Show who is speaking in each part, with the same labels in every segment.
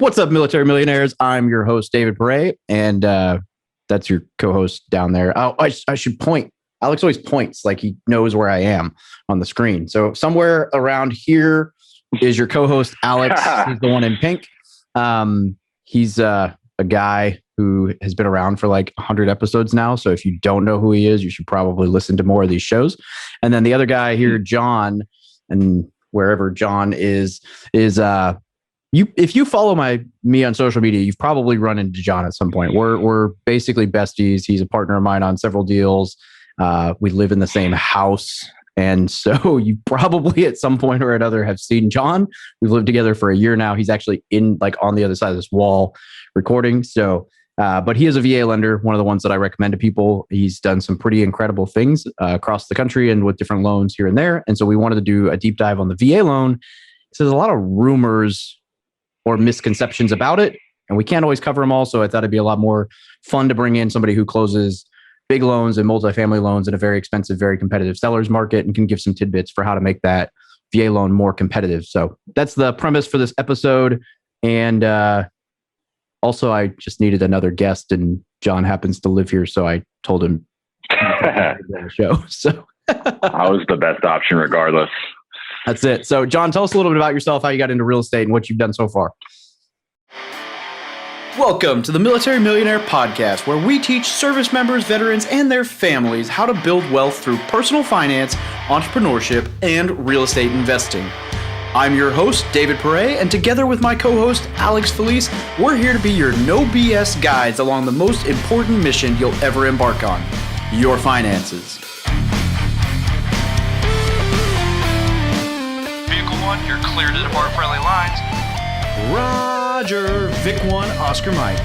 Speaker 1: What's up, military millionaires? I'm your host, David Pere, and that's your co-host down there. Oh, I should point. Alex always points like he knows where I am on the screen. So somewhere around here is your co-host, Alex. He's the one in pink. He's a guy who has been around for like 100 episodes now. So if you don't know who he is, you should probably listen to more of these shows. And then the other guy here, Jon, and wherever Jon is if you follow me on social media, you've probably run into Jon at some point. We're basically besties. He's a partner of mine on several deals. We live in the same house. And so you probably at some point or another have seen Jon. We've lived together for a year now. He's actually on the other side of this wall recording. So, but he is a VA lender, one of the ones that I recommend to people. He's done some pretty incredible things across the country and with different loans here and there. And so we wanted to do a deep dive on the VA loan. So there's a lot of rumors or misconceptions about it, and we can't always cover them all. So I thought it'd be a lot more fun to bring in somebody who closes big loans and multifamily loans in a very expensive, very competitive seller's market and can give some tidbits for how to make that VA loan more competitive. So that's the premise for this episode. And also, I just needed another guest, and Jon happens to live here, so I told him the show. So
Speaker 2: I was the best option regardless.
Speaker 1: That's it. So, Jon, tell us a little bit about yourself, how you got into real estate, and what you've done so far. Welcome to the Military Millionaire Podcast, where we teach service members, veterans, and their families how to build wealth through personal finance, entrepreneurship, and real estate investing. I'm your host, David Pere, and together with my co-host, Alex Felice, we're here to be your no BS guides along the most important mission you'll ever embark on, your finances.
Speaker 3: Vehicle 1, you're clear to depart friendly lines.
Speaker 1: Roger, Vic 1, Oscar Mike.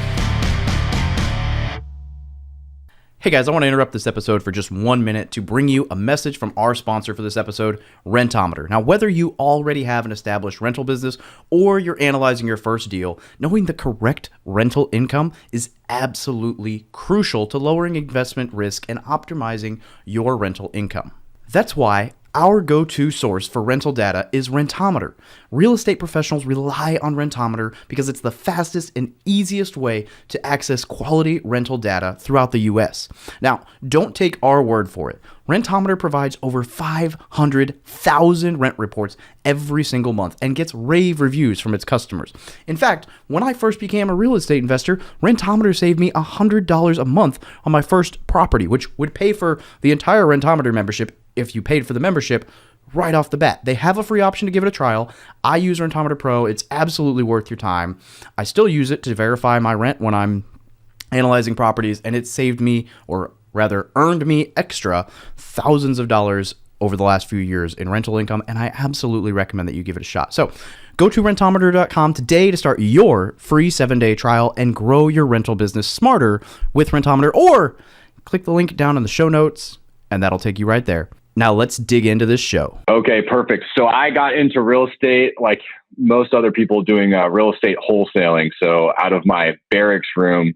Speaker 1: Hey guys, I want to interrupt this episode for just 1 minute to bring you a message from our sponsor for this episode, Rentometer. Now, whether you already have an established rental business or you're analyzing your first deal, knowing the correct rental income is absolutely crucial to lowering investment risk and optimizing your rental income. That's why our go-to source for rental data is Rentometer. Real estate professionals rely on Rentometer because it's the fastest and easiest way to access quality rental data throughout the US. Now, don't take our word for it. Rentometer provides over 500,000 rent reports every single month and gets rave reviews from its customers. In fact, when I first became a real estate investor, Rentometer saved me $100 a month on my first property, which would pay for the entire Rentometer membership if you paid for the membership right off the bat. They have a free option to give it a trial. I use Rentometer Pro. It's absolutely worth your time. I still use it to verify my rent when I'm analyzing properties, and it saved me, or rather earned me extra thousands of dollars over the last few years in rental income, and I absolutely recommend that you give it a shot. So go to rentometer.com today to start your free 7-day trial and grow your rental business smarter with Rentometer, or click the link down in the show notes, and that'll take you right there. Now let's dig into this show.
Speaker 2: Okay, perfect. So I got into real estate like most other people doing real estate wholesaling. So out of my barracks room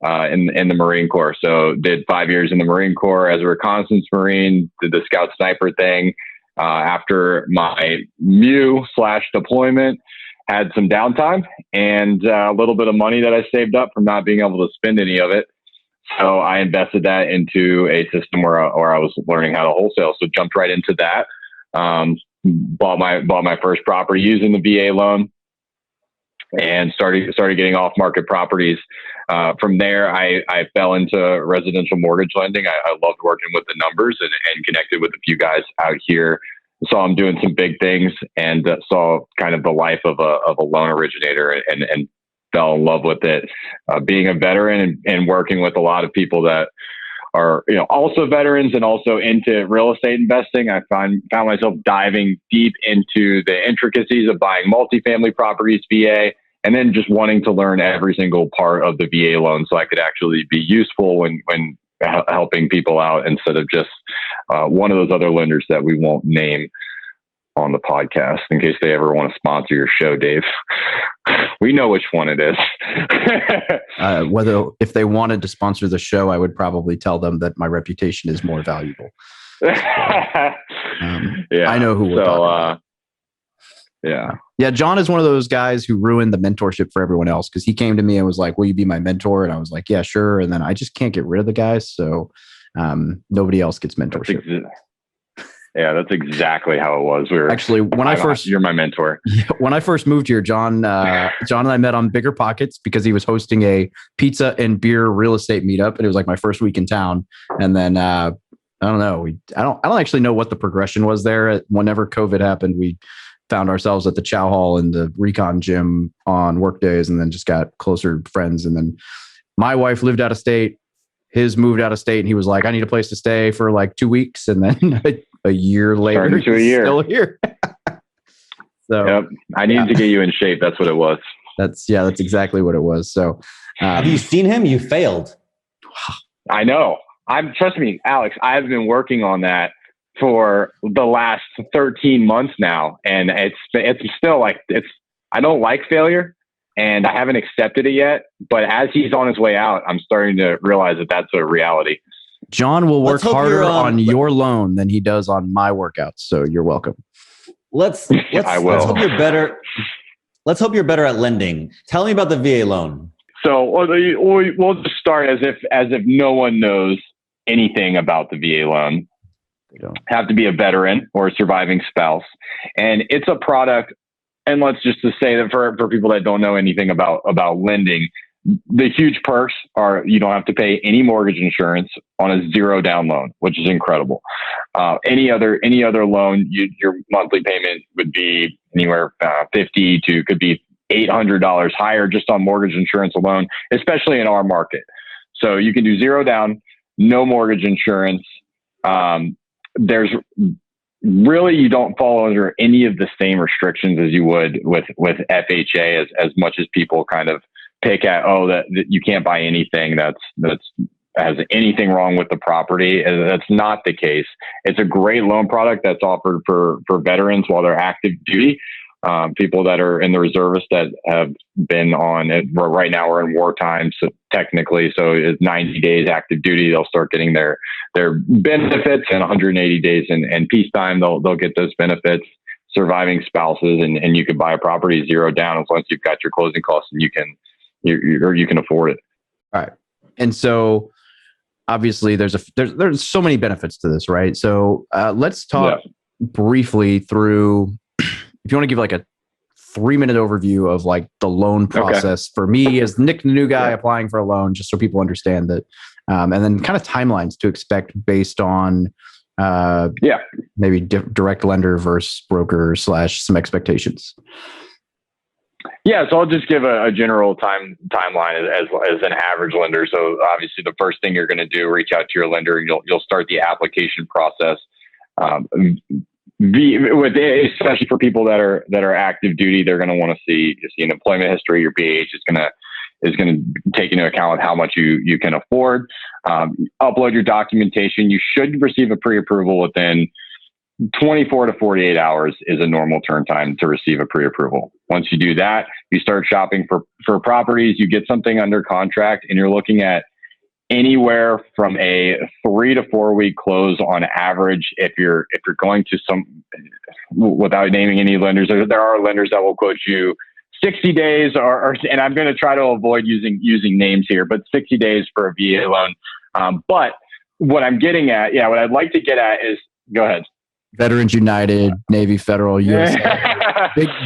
Speaker 2: in the Marine Corps. So did 5 years in the Marine Corps as a reconnaissance Marine, did the scout sniper thing. After my MEU/deployment, had some downtime and a little bit of money that I saved up from not being able to spend any of it. So I invested that into a system where I was learning how to wholesale. So jumped right into that. Bought my first property using the VA loan, and started getting off market properties. From there, I fell into residential mortgage lending. I loved working with the numbers and connected with a few guys out here. Saw them doing some big things, and saw kind of the life of a loan originator, and fell in love with it. Being a veteran and working with a lot of people that are, also veterans and also into real estate investing, I found myself diving deep into the intricacies of buying multifamily properties, VA, and then just wanting to learn every single part of the VA loan so I could actually be useful when helping people out, instead of just one of those other lenders that we won't name on the podcast in case they ever want to sponsor your show, Dave. We know which one it is.
Speaker 1: If they wanted to sponsor the show, I would probably tell them that my reputation is more valuable. So,
Speaker 2: yeah,
Speaker 1: I know who we're talking about. Yeah. John is one of those guys who ruined the mentorship for everyone else, because he came to me and was like, will you be my mentor? And I was like, yeah, sure. And then I just can't get rid of the guy. So nobody else gets mentorship.
Speaker 2: That's exactly how it was. You're my mentor.
Speaker 1: When I first moved here, John and I met on Bigger Pockets because he was hosting a pizza and beer real estate meetup. And it was like my first week in town. And then, I don't know. I don't actually know what the progression was there. Whenever COVID happened, we found ourselves at the Chow Hall and the Recon gym on work days, and then just got closer friends. And then my wife lived out of state. His moved out of state, and he was like, I need a place to stay for like 2 weeks. And then a year later, he's still here. So
Speaker 2: I needed to get you in shape. That's what it was.
Speaker 1: That's exactly what it was. So
Speaker 4: have you seen him? You failed.
Speaker 2: I know. Trust me, Alex, I've been working on that for the last 13 months now. And it's still like, I don't like failure, and I haven't accepted it yet, but as he's on his way out, I'm starting to realize that that's a reality.
Speaker 1: John will work harder on your loan than he does on my workouts. So you're welcome.
Speaker 4: Let's hope you're better. Let's hope you're better at lending. Tell me about the VA loan.
Speaker 2: So we'll just start as if no one knows anything about the VA loan.
Speaker 1: They don't
Speaker 2: have to be a veteran or a surviving spouse. And it's a product. And let's just to say that for people that don't know anything about lending, the huge perks are you don't have to pay any mortgage insurance on a zero down loan, which is incredible. Any other loan, your monthly payment would be anywhere $50 to could be $800 higher just on mortgage insurance alone, especially in our market. So you can do zero down, no mortgage insurance. There's really, you don't fall under any of the same restrictions as you would with FHA, as much as people kind of pick at, that you can't buy anything that's has anything wrong with the property. That's not the case. It's a great loan product that's offered for veterans while they're active duty. People that are in the reservists that have been on it right now are in wartime. So technically, it's 90 days active duty. They'll start getting their benefits, and 180 days in peacetime, they'll get those benefits. Surviving spouses, and you can buy a property zero down as long as you've got your closing costs and you can afford it.
Speaker 1: All right. And so obviously there's so many benefits to this, right? So let's talk briefly through, if you want to give like a 3-minute overview of like the loan process for me as Nick, the new guy applying for a loan, just so people understand that, and then kind of timelines to expect based on maybe direct lender versus broker / some expectations.
Speaker 2: Yeah, so I'll just give a general timeline as an average lender. So obviously, the first thing you're going to do, reach out to your lender, and you'll start the application process. Especially for people that are active duty, they're going to want to see an employment history. Your BH is going to take into account how much you can afford. Upload your documentation. You should receive a pre-approval within 24 to 48 hours is a normal turn time to receive a pre-approval. Once you do that, you start shopping for properties. You get something under contract, and you're looking at anywhere from a 3 to 4 week close on average. If you're going to some, without naming any lenders, there are lenders that will quote you 60 days and I'm going to try to avoid using names here, but 60 days for a VA loan. But what I'm getting at, what I'd like to get at is, go ahead.
Speaker 1: Veterans United, Navy Federal, USA,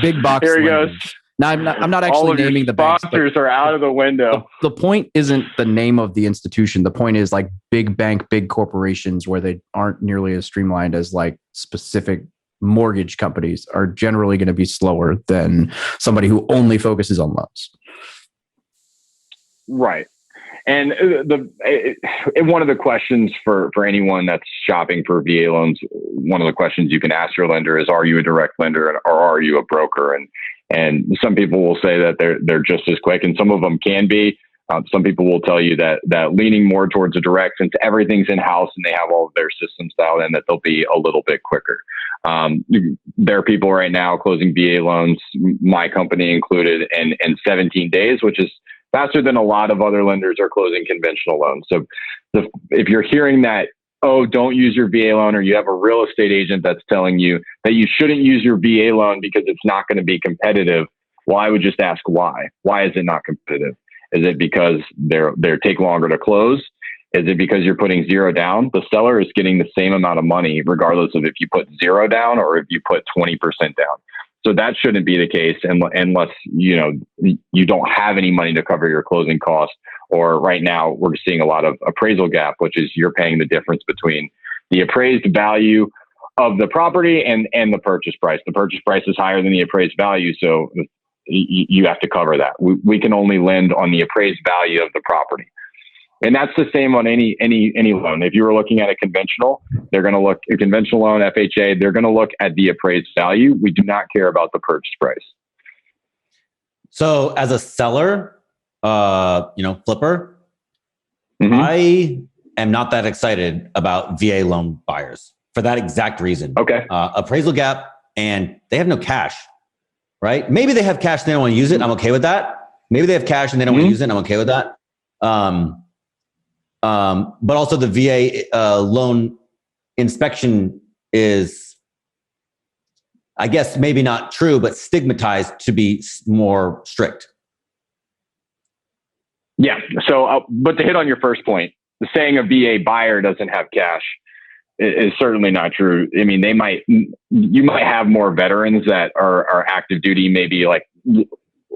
Speaker 1: big box.
Speaker 2: Here he
Speaker 1: lenders.
Speaker 2: goes.
Speaker 1: Now, I'm not actually naming the banks.
Speaker 2: Sponsors are out of the window.
Speaker 1: The point isn't the name of the institution. The point is like big bank, big corporations where they aren't nearly as streamlined as like specific mortgage companies are generally going to be slower than somebody who only focuses on loans.
Speaker 2: Right. And one of the questions for anyone that's shopping for VA loans, one of the questions you can ask your lender is, are you a direct lender or are you a broker? And some people will say that they're just as quick, and some of them can be. Some people will tell you that leaning more towards a direct, since everything's in-house and they have all of their systems dialed in, that they'll be a little bit quicker. There are people right now closing VA loans, my company included, in 17 days, which is faster than a lot of other lenders are closing conventional loans. So if you're hearing that oh, don't use your VA loan, or you have a real estate agent that's telling you that you shouldn't use your VA loan because it's not going to be competitive, well, I would just ask why. Why is it not competitive? Is it because they take longer to close? Is it because you're putting zero down? The seller is getting the same amount of money regardless of if you put zero down or if you put 20% down. So that shouldn't be the case unless you don't have any money to cover your closing costs. Or right now we're seeing a lot of appraisal gap, which is you're paying the difference between the appraised value of the property and the purchase price. The purchase price is higher than the appraised value, so you have to cover that. We can only lend on the appraised value of the property. And that's the same on any loan. If you were looking at a conventional, they're going to look a conventional loan, FHA, they're going to look at the appraised value. We do not care about the purchase price.
Speaker 4: So as a seller, flipper, I am not that excited about VA loan buyers for that exact reason.
Speaker 2: Okay.
Speaker 4: Appraisal gap, and they have no cash, right? Maybe they have cash and they don't want to use it. I'm okay with that. Maybe they have cash and they don't want to use it. I'm okay with that. But also the VA loan inspection is, I guess, maybe not true, but stigmatized to be more strict.
Speaker 2: Yeah. So, but to hit on your first point, the saying a VA buyer doesn't have cash is certainly not true. I mean, you might have more veterans that are active duty, maybe like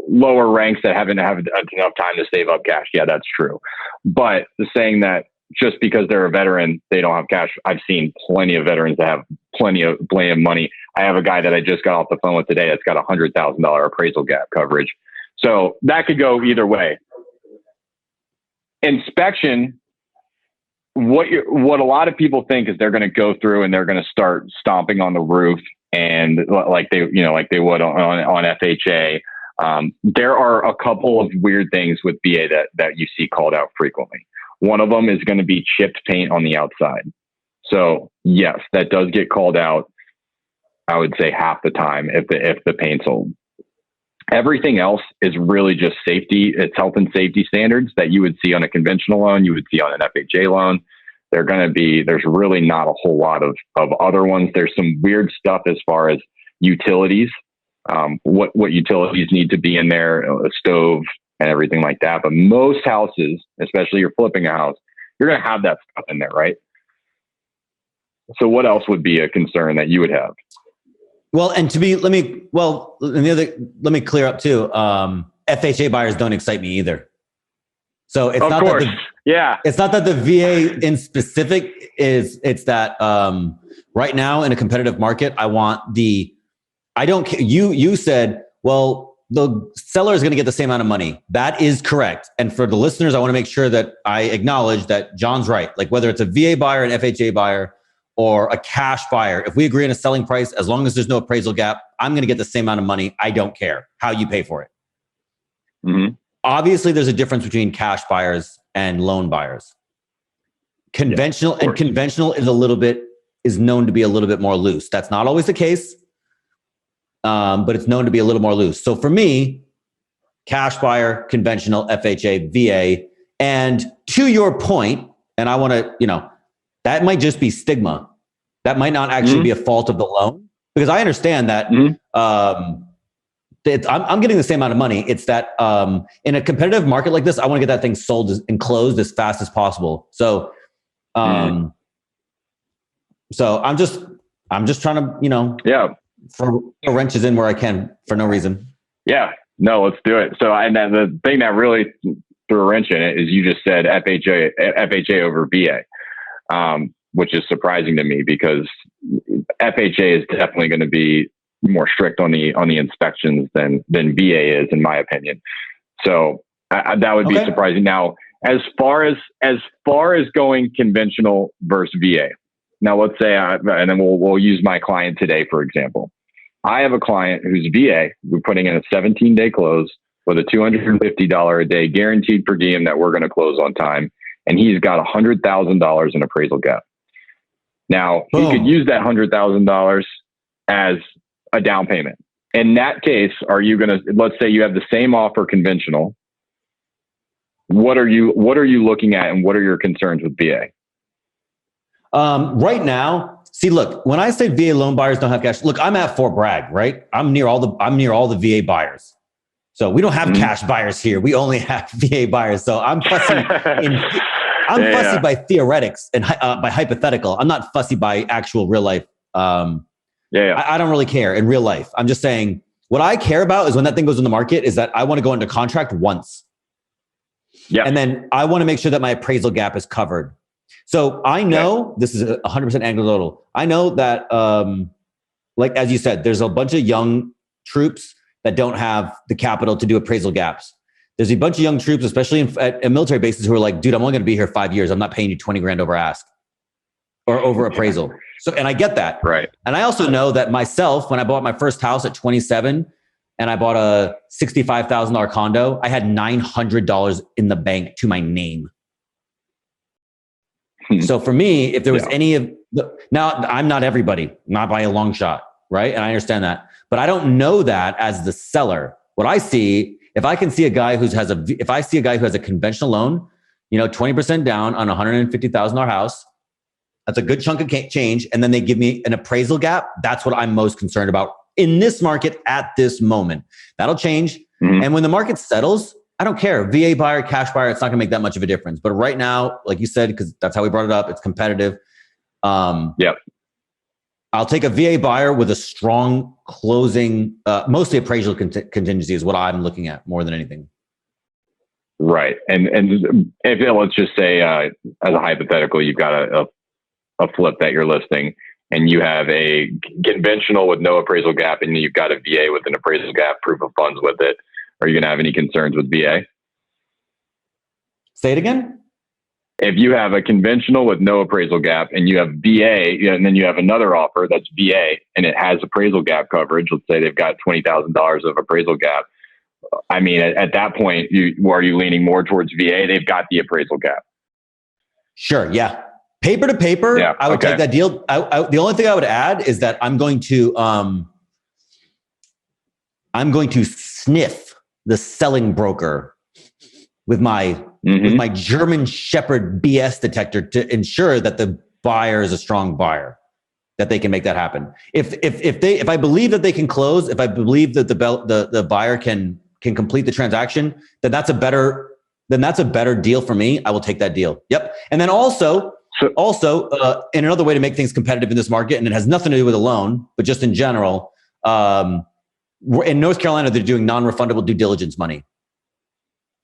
Speaker 2: lower ranks that haven't had enough time to save up cash. Yeah, that's true. But the saying that just because they're a veteran, they don't have cash. I've seen plenty of veterans that have plenty of money. I have a guy that I just got off the phone with today that's got $100,000 appraisal gap coverage. So that could go either way. Inspection, what a lot of people think is they're going to go through and they're going to start stomping on the roof and like they would on FHA. There are a couple of weird things with VA that you see called out frequently. One of them is going to be chipped paint on the outside. So yes, that does get called out. I would say half the time if the paint's old. Everything else is really just safety. It's health and safety standards that you would see on a conventional loan, you would see on an FHA loan. There's really not a whole lot of other ones. There's some weird stuff as far as utilities, what utilities need to be in there, a stove and everything like that. But most houses, especially you're flipping a house, you're going to have that stuff in there, right? So what else would be a concern that you would have?
Speaker 4: Well, let me clear up too. FHA buyers don't excite me either. So it's not it's not that the VA in specific it's that right now in a competitive market, I don't care. You said, well, the seller is going to get the same amount of money. That is correct. And for the listeners, I want to make sure that I acknowledge that John's right. Like whether it's a VA buyer, an FHA buyer, or a cash buyer, if we agree on a selling price, as long as there's no appraisal gap, I'm going to get the same amount of money. I don't care how you pay for it. Mm-hmm. Obviously, there's a difference between cash buyers and loan buyers. Conventional is known to be a little bit more loose. That's not always the case, but it's known to be a little more loose. So for me, cash buyer, conventional, FHA, VA, and to your point, and I want to, that might just be stigma. That might not actually be a fault of the loan, because I understand that I'm getting the same amount of money. It's that in a competitive market like this, I want to get that thing sold and closed as fast as possible. So, so I'm just trying to, throw wrenches in where I can for no reason. Yeah,
Speaker 2: no, let's do it. So, and then the thing that really threw a wrench in it is you just said FHA over VA. Which is surprising to me because FHA is definitely going to be more strict on the inspections than VA is, in my opinion. So that would be surprising. Now, as far as going conventional versus VA, now let's say, and then we'll use my client today for example. I have a client who's VA. We're putting in a 17-day close with a $250 a day guaranteed per diem that we're going to close on time. And he's got $100,000 in appraisal gap. Now, he could use that $100,000 as a down payment. In that case, are you going to, let's say you have the same offer conventional. What are you looking at and what are your concerns with VA?
Speaker 4: Right now, see, look, when I say VA loan buyers don't have cash, look, I'm at Fort Bragg, right? I'm near all the VA buyers. So we don't have cash buyers here. We only have VA buyers. So I'm fussy. Fussy by theoretics and by hypothetical. I'm not fussy by actual real life. I don't really care in real life. I'm just saying what I care about is when that thing goes in the market is that I want to go under contract once. Yeah. And then I want to make sure that my appraisal gap is covered. So I know this is 100% anecdotal. I know that, like, as you said, there's a bunch of young troops that don't have the capital to do appraisal gaps. There's a bunch of young troops, especially at military bases, who are like, dude, I'm only going to be here 5 years. I'm not paying you 20 grand over ask or over appraisal. So, and I get that.
Speaker 2: Right.
Speaker 4: And I also know that myself, when I bought my first house at 27 and I bought a $65,000 condo, I had $900 in the bank to my name. So for me, if there was any of now I'm not everybody, not by a long shot. Right. And I understand that, but I don't know that as the seller. What I see, if I see a guy who has a conventional loan, 20% down on a $150,000 house, that's a good chunk of change. And then they give me an appraisal gap. That's what I'm most concerned about in this market at this moment. That'll change. And when the market settles, I don't care. VA buyer, cash buyer, it's not going to make that much of a difference. But right now, like you said, because that's how we brought it up, it's competitive. I'll take a VA buyer with a strong closing, mostly appraisal contingency is what I'm looking at more than anything.
Speaker 2: Right. And if let's just say, as a hypothetical, you've got a flip that you're listing and you have a conventional with no appraisal gap and you've got a VA with an appraisal gap, proof of funds with it. Are you going to have any concerns with VA?
Speaker 4: Say it again.
Speaker 2: If you have a conventional with no appraisal gap and you have VA, and then you have another offer that's VA and it has appraisal gap coverage, let's say they've got $20,000 of appraisal gap. I mean, at that point, are you leaning more towards VA? They've got the appraisal gap.
Speaker 4: Sure. Yeah. Paper to paper, I would take that deal. The only thing I would add is that I'm going to sniff the selling broker with my German Shepherd BS detector to ensure that the buyer is a strong buyer, that they can make that happen. If I believe that they can close, if I believe that the buyer can complete the transaction, then that's a better deal for me. I will take that deal. Yep. And then also, in another way to make things competitive in this market, and it has nothing to do with a loan, but just in general, in North Carolina, they're doing non-refundable due diligence money.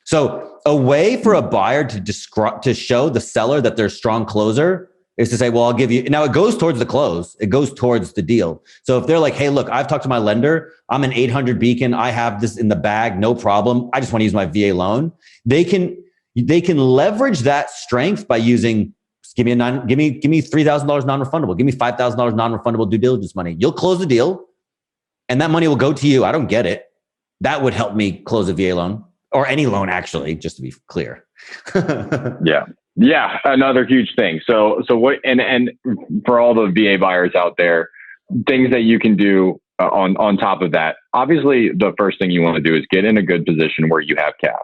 Speaker 4: So a way for a buyer to show the seller that they're a strong closer is to say, well, I'll give you, now it goes towards the close. It goes towards the deal. So if they're like, hey, look, I've talked to my lender. I'm an 800 Beacon. I have this in the bag. No problem. I just want to use my VA loan. They can leverage that strength by using, give me $3,000 non-refundable. Give me $5,000 non-refundable due diligence money. You'll close the deal. And that money will go to you. I don't get it. That would help me close a VA loan or any loan, actually, just to be clear.
Speaker 2: Yeah. Another huge thing. So what, and for all the VA buyers out there, things that you can do on top of that, obviously the first thing you want to do is get in a good position where you have cash.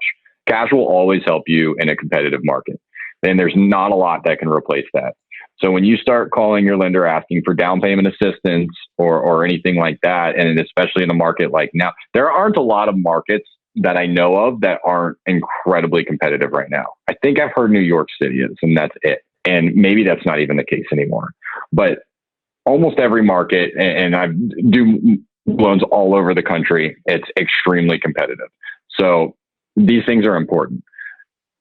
Speaker 2: Cash will always help you in a competitive market. And there's not a lot that can replace that. So when you start calling your lender asking for down payment assistance or anything like that, and especially in a market like now, there aren't a lot of markets that I know of that aren't incredibly competitive right now. I think I've heard New York City is, and that's it. And maybe that's not even the case anymore. But almost every market, and I do loans all over the country, it's extremely competitive. So these things are important.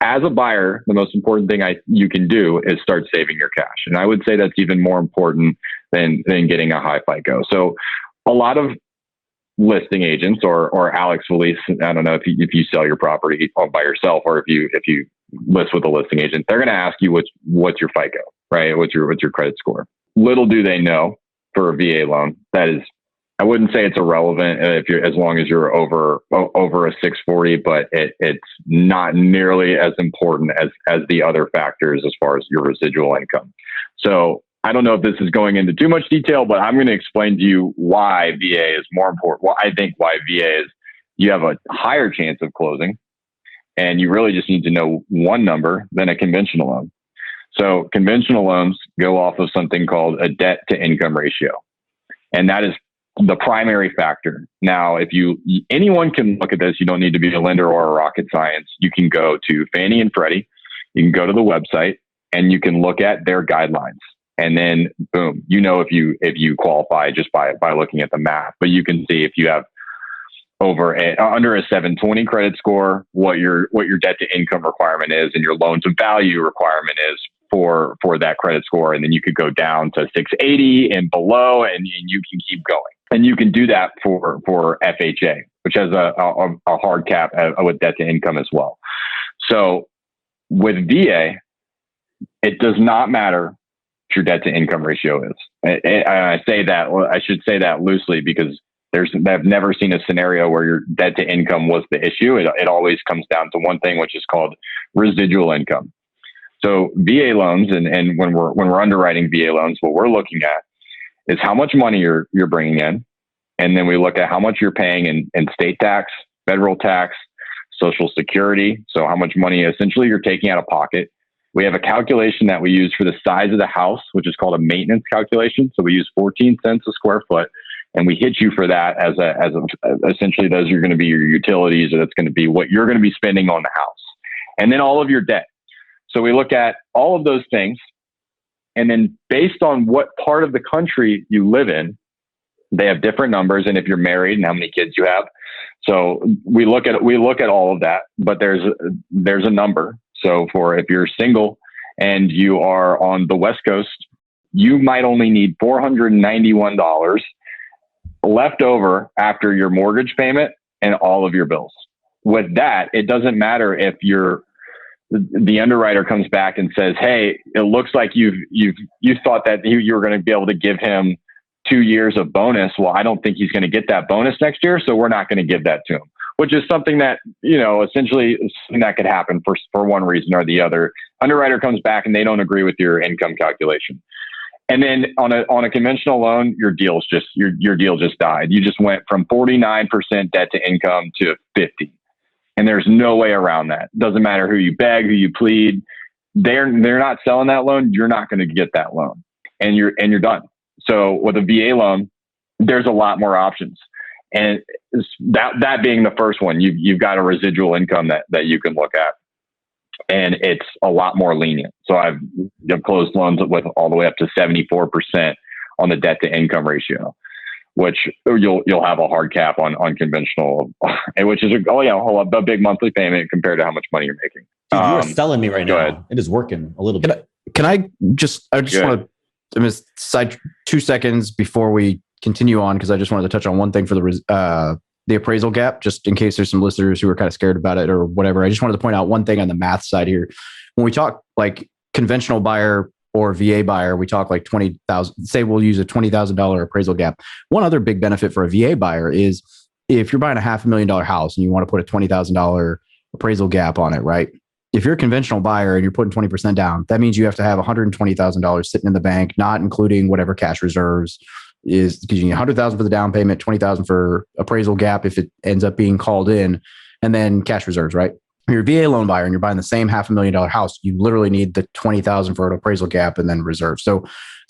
Speaker 2: As a buyer, the most important thing you can do is start saving your cash. And I would say that's even more important than getting a high FICO. So a lot of listing agents or Alex Felice, I don't know if you sell your property by yourself or if you list with a listing agent, they're going to ask you what's your FICO, right? What's your credit score? Little do they know for a VA loan, that is, I wouldn't say it's irrelevant as long as you're over a 640, but it's not nearly as important as the other factors as far as your residual income. So I don't know if this is going into too much detail, but I'm going to explain to you why VA is more important. Well, I think why VA is, you have a higher chance of closing, and you really just need to know one number than a conventional loan. So conventional loans go off of something called a debt to income ratio. And that is the primary factor. Now, anyone can look at this. You don't need to be a lender or a rocket science. You can go to Fannie and Freddie. You can go to the website and you can look at their guidelines. And then boom, if you qualify just by looking at the math. But you can see if you have under a 720 credit score, what your debt to income requirement is and your loan to value requirement is for that credit score. And then you could go down to 680 and below, and you can keep going. And you can do that for FHA, which has a hard cap with debt to income as well. So with VA, it does not matter what your debt to income ratio is. I should say that loosely because I've never seen a scenario where your debt to income was the issue. It always comes down to one thing, which is called residual income. So VA loans, and when we're underwriting VA loans, what we're looking at is how much money you're bringing in, and then we look at how much you're paying in state tax, federal tax, Social Security. So how much money essentially you're taking out of pocket. We have a calculation that we use for the size of the house, which is called a maintenance calculation. So we use 14 cents a square foot. And we hit you for that as essentially those are going to be your utilities, or that's going to be what you're going to be spending on the house. And then all of your debt. So we look at all of those things. And then based on what part of the country you live in, they have different numbers. And if you're married and how many kids you have. So we look at all of that, but there's a number. So for if you're single and you are on the West Coast, you might only need $491 left over after your mortgage payment and all of your bills. With that, it doesn't matter if the underwriter comes back and says, "Hey, it looks like you thought that you were going to be able to give him 2 years of bonus. Well, I don't think he's going to get that bonus next year, so we're not going to give that to him." Which is something that essentially that could happen for one reason or the other. Underwriter comes back and they don't agree with your income calculation. And then on a conventional loan, your deal just died. You just went from 49% debt to income to 50%. And there's no way around that. Doesn't matter who you beg, who you plead. They're not selling that loan. You're not going to get that loan, and you're done. So with a VA loan, there's a lot more options. And that being the first one, you've got a residual income that you can look at. And it's a lot more lenient. So I've closed loans with all the way up to 74% on the debt to income ratio, which you'll have a hard cap on conventional, which is a big monthly payment compared to how much money you're making.
Speaker 4: Dude, you are selling me right now.
Speaker 2: Ahead.
Speaker 4: It is working a little bit.
Speaker 1: I just want to side 2 seconds before we continue on, because I just wanted to touch on one thing for the appraisal gap, just in case there's some listeners who are kind of scared about it or whatever. I just wanted to point out one thing on the math side here. When we talk like conventional buyer or VA buyer, we talk like 20,000, say we'll use a $20,000 appraisal gap. One other big benefit for a VA buyer is if you're buying a $500,000 house and you want to put a $20,000 appraisal gap on it, right? If you're a conventional buyer and you're putting 20% down, that means you have to have $120,000 sitting in the bank, not including whatever cash reserves is, because you need $100,000 for the down payment, $20,000 for appraisal gap if it ends up being called in, and then cash reserves, right? If you're a VA loan buyer and you're buying the same $500,000 house, you literally need the $20,000 for an appraisal gap and then reserve. So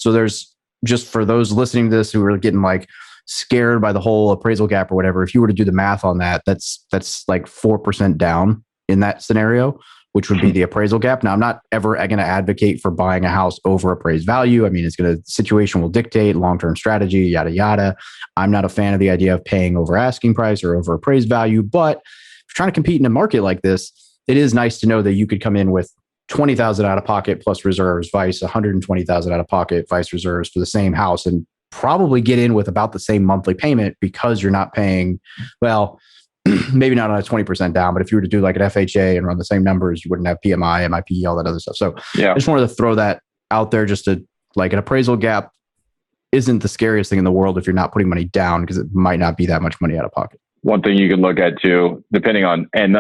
Speaker 1: there's, just for those listening to this who are getting like scared by the whole appraisal gap or whatever, if you were to do the math on that, that's like 4% down in that scenario, which would be the appraisal gap. Now, I'm not ever going to advocate for buying a house over appraised value. I mean, situation will dictate, long-term strategy, yada, yada. I'm not a fan of the idea of paying over asking price or over appraised value, but if you're trying to compete in a market like this, it is nice to know that you could come in with $20,000 out of pocket plus reserves, vice $120,000 out of pocket, vice reserves for the same house, and probably get in with about the same monthly payment because you're not paying, well, maybe not on a 20% down, but if you were to do like an FHA and run the same numbers, you wouldn't have PMI, MIP, all that other stuff. So I just wanted to throw that out there, just to like, an appraisal gap isn't the scariest thing in the world if you're not putting money down, because it might not be that much money out of pocket.
Speaker 2: One thing you can look at too, depending on, and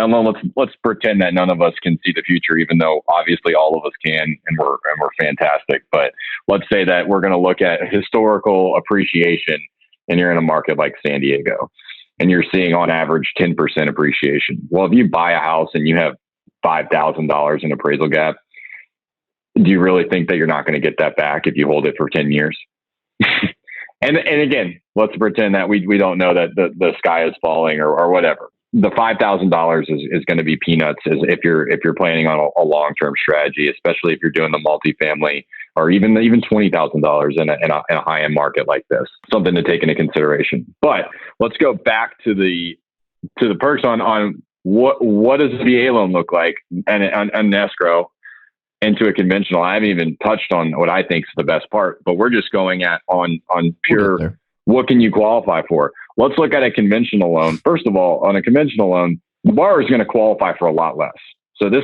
Speaker 2: let's pretend that none of us can see the future, even though obviously all of us can, and we're fantastic. But let's say that we're going to look at historical appreciation, and you're in a market like San Diego, and you're seeing on average 10% appreciation. Well, if you buy a house and you have $5,000 in appraisal gap, do you really think that you're not going to get that back if you hold it for 10 years? And again, let's pretend that we don't know that the sky is falling or whatever. The $5,000 is going to be peanuts if you're planning on a long-term strategy, especially if you're doing the multifamily or even $20,000 in a high-end market like this. Something to take into consideration. But let's go back to the perks on what does a VA loan look like and an escrow into a conventional. I haven't even touched on what I think is the best part, but we're just going on pure. What can you qualify for? Let's look at a conventional loan. First of all, on a conventional loan, the borrower is going to qualify for a lot less. So this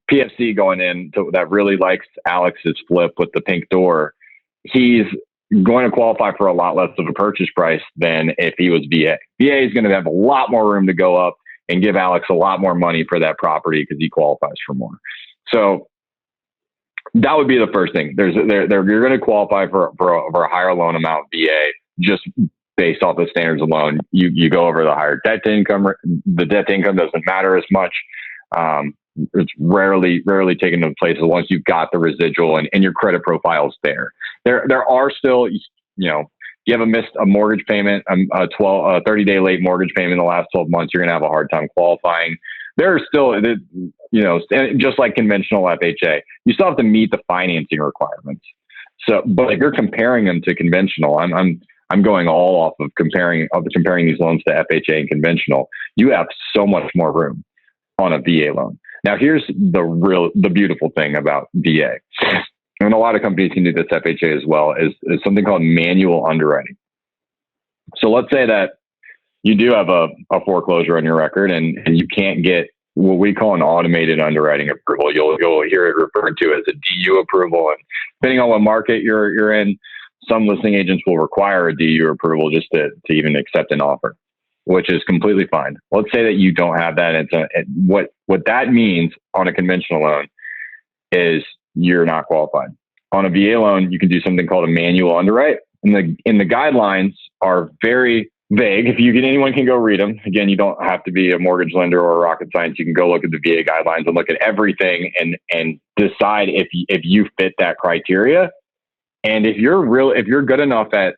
Speaker 2: PFC going in that really likes Alex's flip with the pink door, he's going to qualify for a lot less of a purchase price than if he was VA. VA is going to have a lot more room to go up and give Alex a lot more money for that property because he qualifies for more. So that would be the first thing. You're going to qualify for a higher loan amount VA just based off the standards alone. You go over the higher debt to income. The debt to income doesn't matter as much. It's rarely taken into place as long as you've got the residual and your credit profile's there. There are still, you haven't missed a mortgage payment, a 30-day late mortgage payment in the last 12 months, you're going to have a hard time qualifying. There are still, just like conventional FHA, you still have to meet the financing requirements. So, but if you're comparing them to conventional, I'm going all off of comparing these loans to FHA and conventional. You have so much more room on a VA loan. Now, here's the beautiful thing about VA, and a lot of companies can do this FHA as well, is something called manual underwriting. So let's say that you do have a foreclosure on your record and you can't get what we call an automated underwriting approval. You'll hear it referred to as a DU approval. And depending on what market you're in, some listing agents will require a DU approval just to even accept an offer, which is completely fine. Let's say that you don't have that. What that means on a conventional loan is you're not qualified. On a VA loan, you can do something called a manual underwrite. And the guidelines are very vague. Anyone can go read them. Again, you don't have to be a mortgage lender or a rocket science. You can go look at the VA guidelines and look at everything and decide if you fit that criteria. And if you're good enough at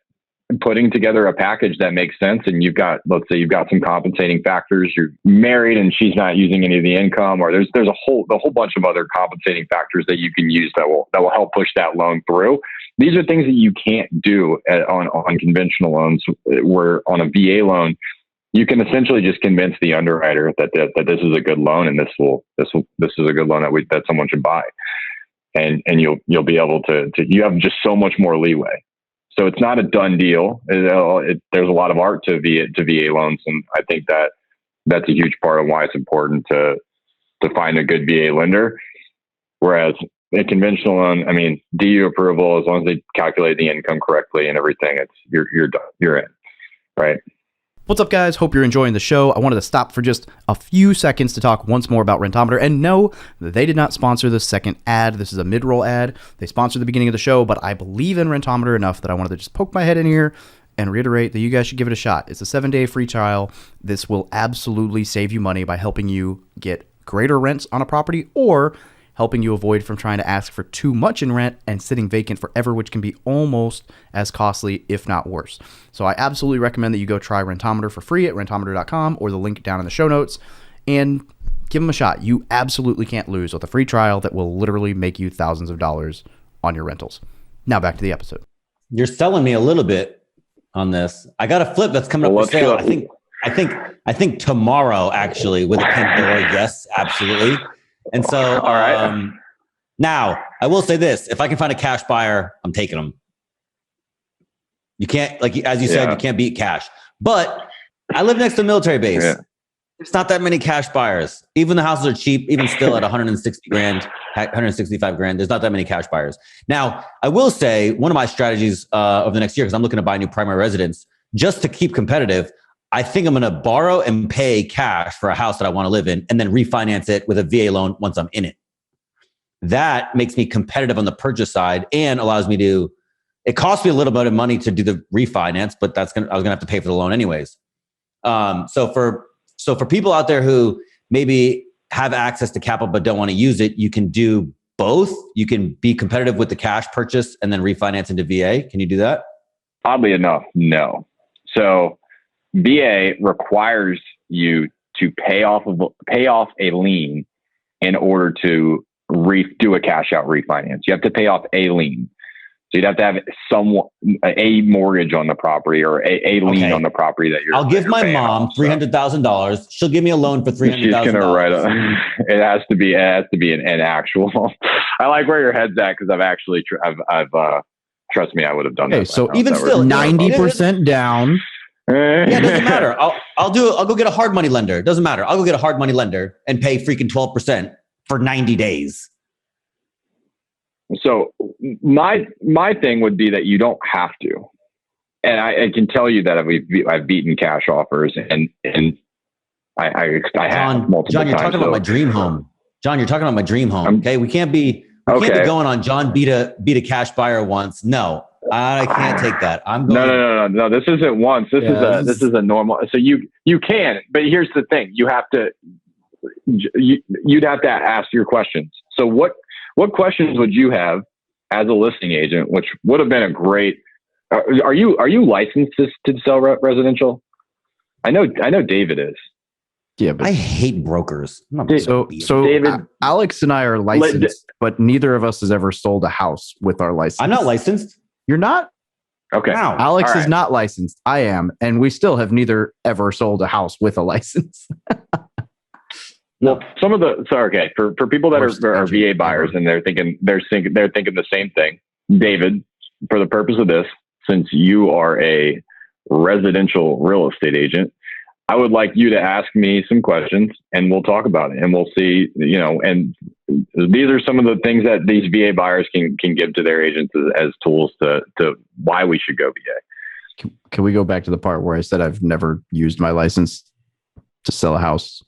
Speaker 2: putting together a package that makes sense, and let's say you've got some compensating factors, you're married and she's not using any of the income, or there's a whole bunch of other compensating factors that you can use that will help push that loan through. These are things that you can't do on conventional loans, where on a VA loan, you can essentially just convince the underwriter that this is a good loan and this is a good loan that someone should buy. And you'll be able to you have just so much more leeway. So it's not a done deal. There's a lot of art to VA loans. And I think that's a huge part of why it's important to find a good VA lender. Whereas a conventional loan, DU approval, as long as they calculate the income correctly and everything, you're done. You're in, right?
Speaker 1: What's up, guys? Hope you're enjoying the show. I wanted to stop for just a few seconds to talk once more about Rentometer. And no, they did not sponsor the second ad. This is a mid-roll ad. They sponsored the beginning of the show, but I believe in Rentometer enough that I wanted to just poke my head in here and reiterate that you guys should give it a shot. It's a 7-day free trial. This will absolutely save you money by helping you get greater rents on a property, or helping you avoid from trying to ask for too much in rent and sitting vacant forever, which can be almost as costly, if not worse. So I absolutely recommend that you go try Rentometer for free at rentometer.com, or the link down in the show notes, and give them a shot. You absolutely can't lose with a free trial that will literally make you thousands of dollars on your rentals. Now back to the episode.
Speaker 4: You're selling me a little bit on this. I got a flip that's coming up for sale. I think tomorrow, actually, with a pink door. Yes, absolutely. And so,
Speaker 2: all right.
Speaker 4: Now I will say this: if I can find a cash buyer, I'm taking them. You can't, as you said, you can't beat cash. But I live next to a military base. Yeah. There's not that many cash buyers. Even the houses are cheap. Even still at 160 grand, 165 grand. There's not that many cash buyers. Now, I will say one of my strategies over the next year, because I'm looking to buy a new primary residence, just to keep competitive, I think I'm going to borrow and pay cash for a house that I want to live in, and then refinance it with a VA loan once I'm in it. That makes me competitive on the purchase side and allows me to, it costs me a little bit of money to do the refinance, but I was going to have to pay for the loan anyways. So for people out there who maybe have access to capital but don't want to use it, you can do both? You can be competitive with the cash purchase and then refinance into VA. Can you do that?
Speaker 2: Oddly enough, no. So VA requires you to pay off a lien in order to do a cash out refinance. You have to pay off a lien. So you'd have to have a mortgage on the property or a lien on the property that you're.
Speaker 4: I'll give my mom $300,000. She'll give me a loan for $300,000.
Speaker 2: She's gonna write it has to be an actual. I like where your head's at because I've actually trust me, I would have done that.
Speaker 1: Okay, so even still 90% down.
Speaker 4: Yeah, it doesn't matter. I'll go get a hard money lender. It doesn't matter. I'll go get a hard money lender and pay freaking 12% for 90 days.
Speaker 2: So my thing would be that you don't have to, and I can tell you that I've beaten cash offers, and I have multiple
Speaker 4: John, you're
Speaker 2: times.
Speaker 4: talking about my dream home. John, you're talking about my dream home. Okay, we can't be going on. John beat a cash buyer once. No, I can't take that. I'm going.
Speaker 2: No. This isn't once. This is a normal. So you can, but here's the thing: you'd have to ask your questions. So what questions would you have as a listing agent, which would have been a great, are you licensed to sell residential? I know David is.
Speaker 1: Yeah, but
Speaker 4: I hate brokers.
Speaker 1: So David, Alex and I are licensed, but neither of us has ever sold a house with our license.
Speaker 4: I'm not licensed.
Speaker 1: You're not?
Speaker 2: Okay.
Speaker 4: Wow.
Speaker 1: Alex is not licensed. I am. And we still have neither ever sold a house with a license.
Speaker 2: Well, for people that are VA buyers and they're thinking the same thing, David, for the purpose of this, since you are a residential real estate agent, I would like you to ask me some questions and we'll talk about it and we'll see, and these are some of the things that these VA buyers can give to their agents as tools to why we should go VA.
Speaker 1: Can we go back to the part where I said I've never used my license to sell a house?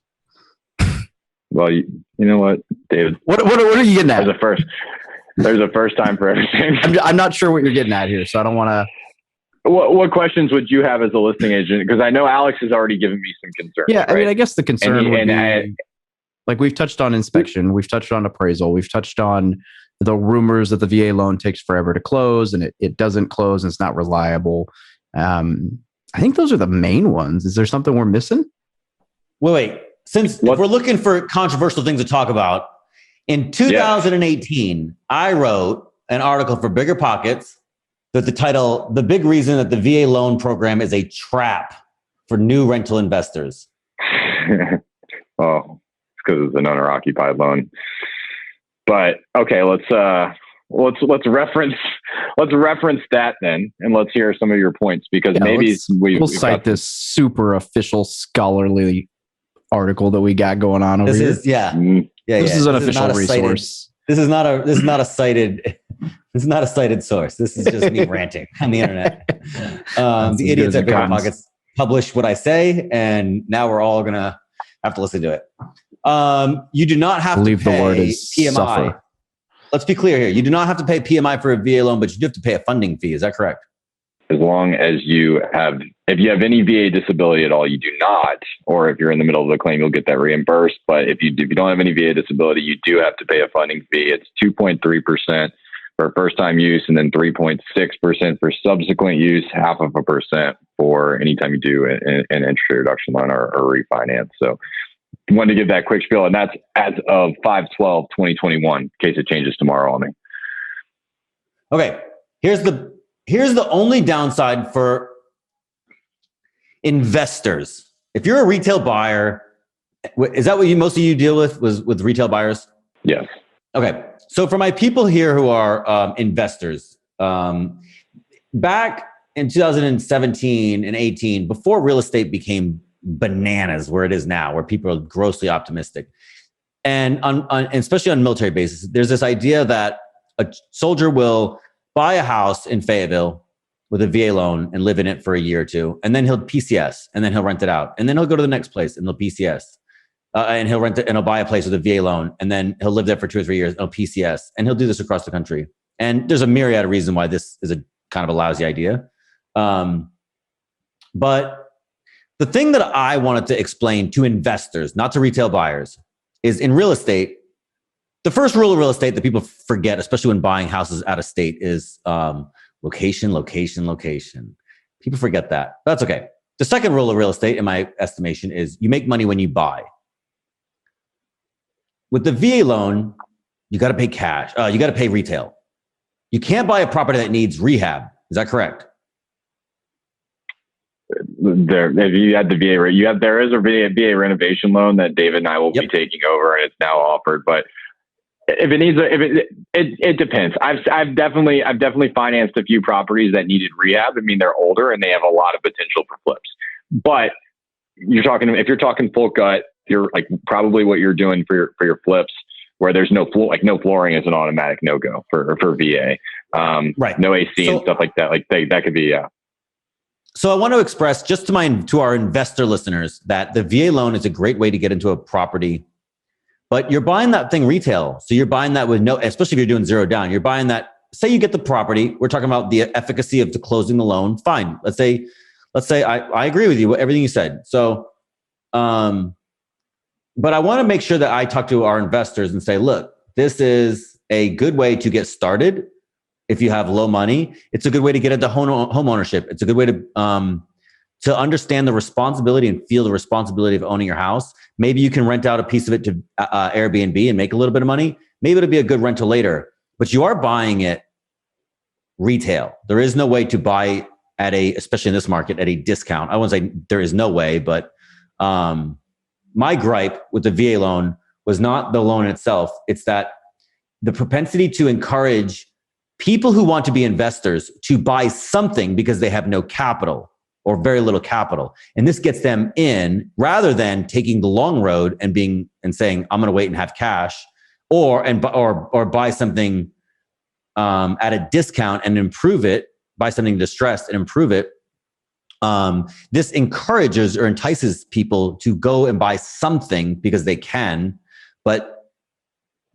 Speaker 2: Well, you know what, David?
Speaker 1: What are you getting at?
Speaker 2: There's a first time for everything.
Speaker 1: I'm not sure what you're getting at here, so I don't want to.
Speaker 2: What questions would you have as a listing agent? Because I know Alex has already given me some concerns.
Speaker 1: Yeah,
Speaker 2: right?
Speaker 1: I mean, I guess the concern would be, like we've touched on inspection, we've touched on appraisal, we've touched on the rumors that the VA loan takes forever to close and it doesn't close and it's not reliable. I think those are the main ones. Is there something we're missing?
Speaker 4: Wait. If we're looking for controversial things to talk about, in 2018, I wrote an article for Bigger Pockets with the title, "The Big Reason That the VA Loan Program is a Trap for New Rental Investors."
Speaker 2: Well, it's because it's an owner-occupied loan. But okay, let's reference that then, and let's hear some of your points because maybe
Speaker 1: we'll cite this super official scholarly article that we got going on over here.
Speaker 4: This is an official resource. This is not a cited source. This is just me ranting on the internet. The idiots at Bigger Pockets publish what I say, and now we're all gonna have to listen to it. You do not have to pay the word is PMI. Suffer. Let's be clear here. You do not have to pay PMI for a VA loan, but you do have to pay a funding fee. Is that correct?
Speaker 2: As long as if you have any VA disability at all, you do not, or if you're in the middle of the claim, you'll get that reimbursed. But if you don't have any VA disability, you do have to pay a funding fee. It's 2.3% for first-time use, and then 3.6% for subsequent use, 0.5% for anytime you do an interest rate reduction loan or refinance. So I wanted to give that quick spiel, and that's as of 5/12/2021, in case it changes tomorrow on me.
Speaker 4: Okay, here's the only downside for investors. If you're a retail buyer, is that what most of you deal with retail buyers?
Speaker 2: Yes.
Speaker 4: Okay. So for my people here who are investors, back in 2017 and 18, before real estate became bananas where it is now, where people are grossly optimistic, and especially on military bases, there's this idea that a soldier will buy a house in Fayetteville with a VA loan and live in it for a year or two, and then he'll PCS, and then he'll rent it out, and then he'll go to the next place and he'll PCS, and he'll rent it, and he'll buy a place with a VA loan, and then he'll live there for 2 or 3 years, and he'll PCS, and he'll do this across the country. And there's a myriad of reasons why this is a kind of a lousy idea. But the thing that I wanted to explain to investors, not to retail buyers, is in real estate, the first rule of real estate that people forget, especially when buying houses out of state, is location, location, location. People forget that. That's okay. The second rule of real estate, in my estimation, is you make money when you buy. With the VA loan, you got to pay cash. You got to pay retail. You can't buy a property that needs rehab. Is that correct?
Speaker 2: If you had the VA, there is a VA renovation loan that David and I will be taking over, and it's now offered. But if it needs, it depends. I've definitely financed a few properties that needed rehab. I mean, they're older and they have a lot of potential for flips. But if you're talking full gut, you're like probably what you're doing for your flips, where there's no no flooring is an automatic no go for VA. Right. No AC and stuff like that. Like that could be
Speaker 4: So I want to express just to our investor listeners that the VA loan is a great way to get into a property, but you're buying that thing retail. So you're buying that with especially if you're doing zero down, you're buying that, say you get the property, we're talking about the efficacy of closing the loan. Fine. Let's say I agree with you, everything you said. So, but I want to make sure that I talk to our investors and say, look, this is a good way to get started. If you have low money, it's a good way to get into home ownership. It's a good way to understand the responsibility and feel the responsibility of owning your house. Maybe you can rent out a piece of it to Airbnb and make a little bit of money. Maybe it'll be a good rental later, but you are buying it retail. There is no way to buy especially in this market, at a discount. I won't say there is no way, but my gripe with the VA loan was not the loan itself. It's that the propensity to encourage people who want to be investors to buy something because they have no capital or very little capital. And this gets them in rather than taking the long road and saying, I'm going to wait and have cash or buy something at a discount and improve it, buy something distressed and improve it. This encourages or entices people to go and buy something because they can, but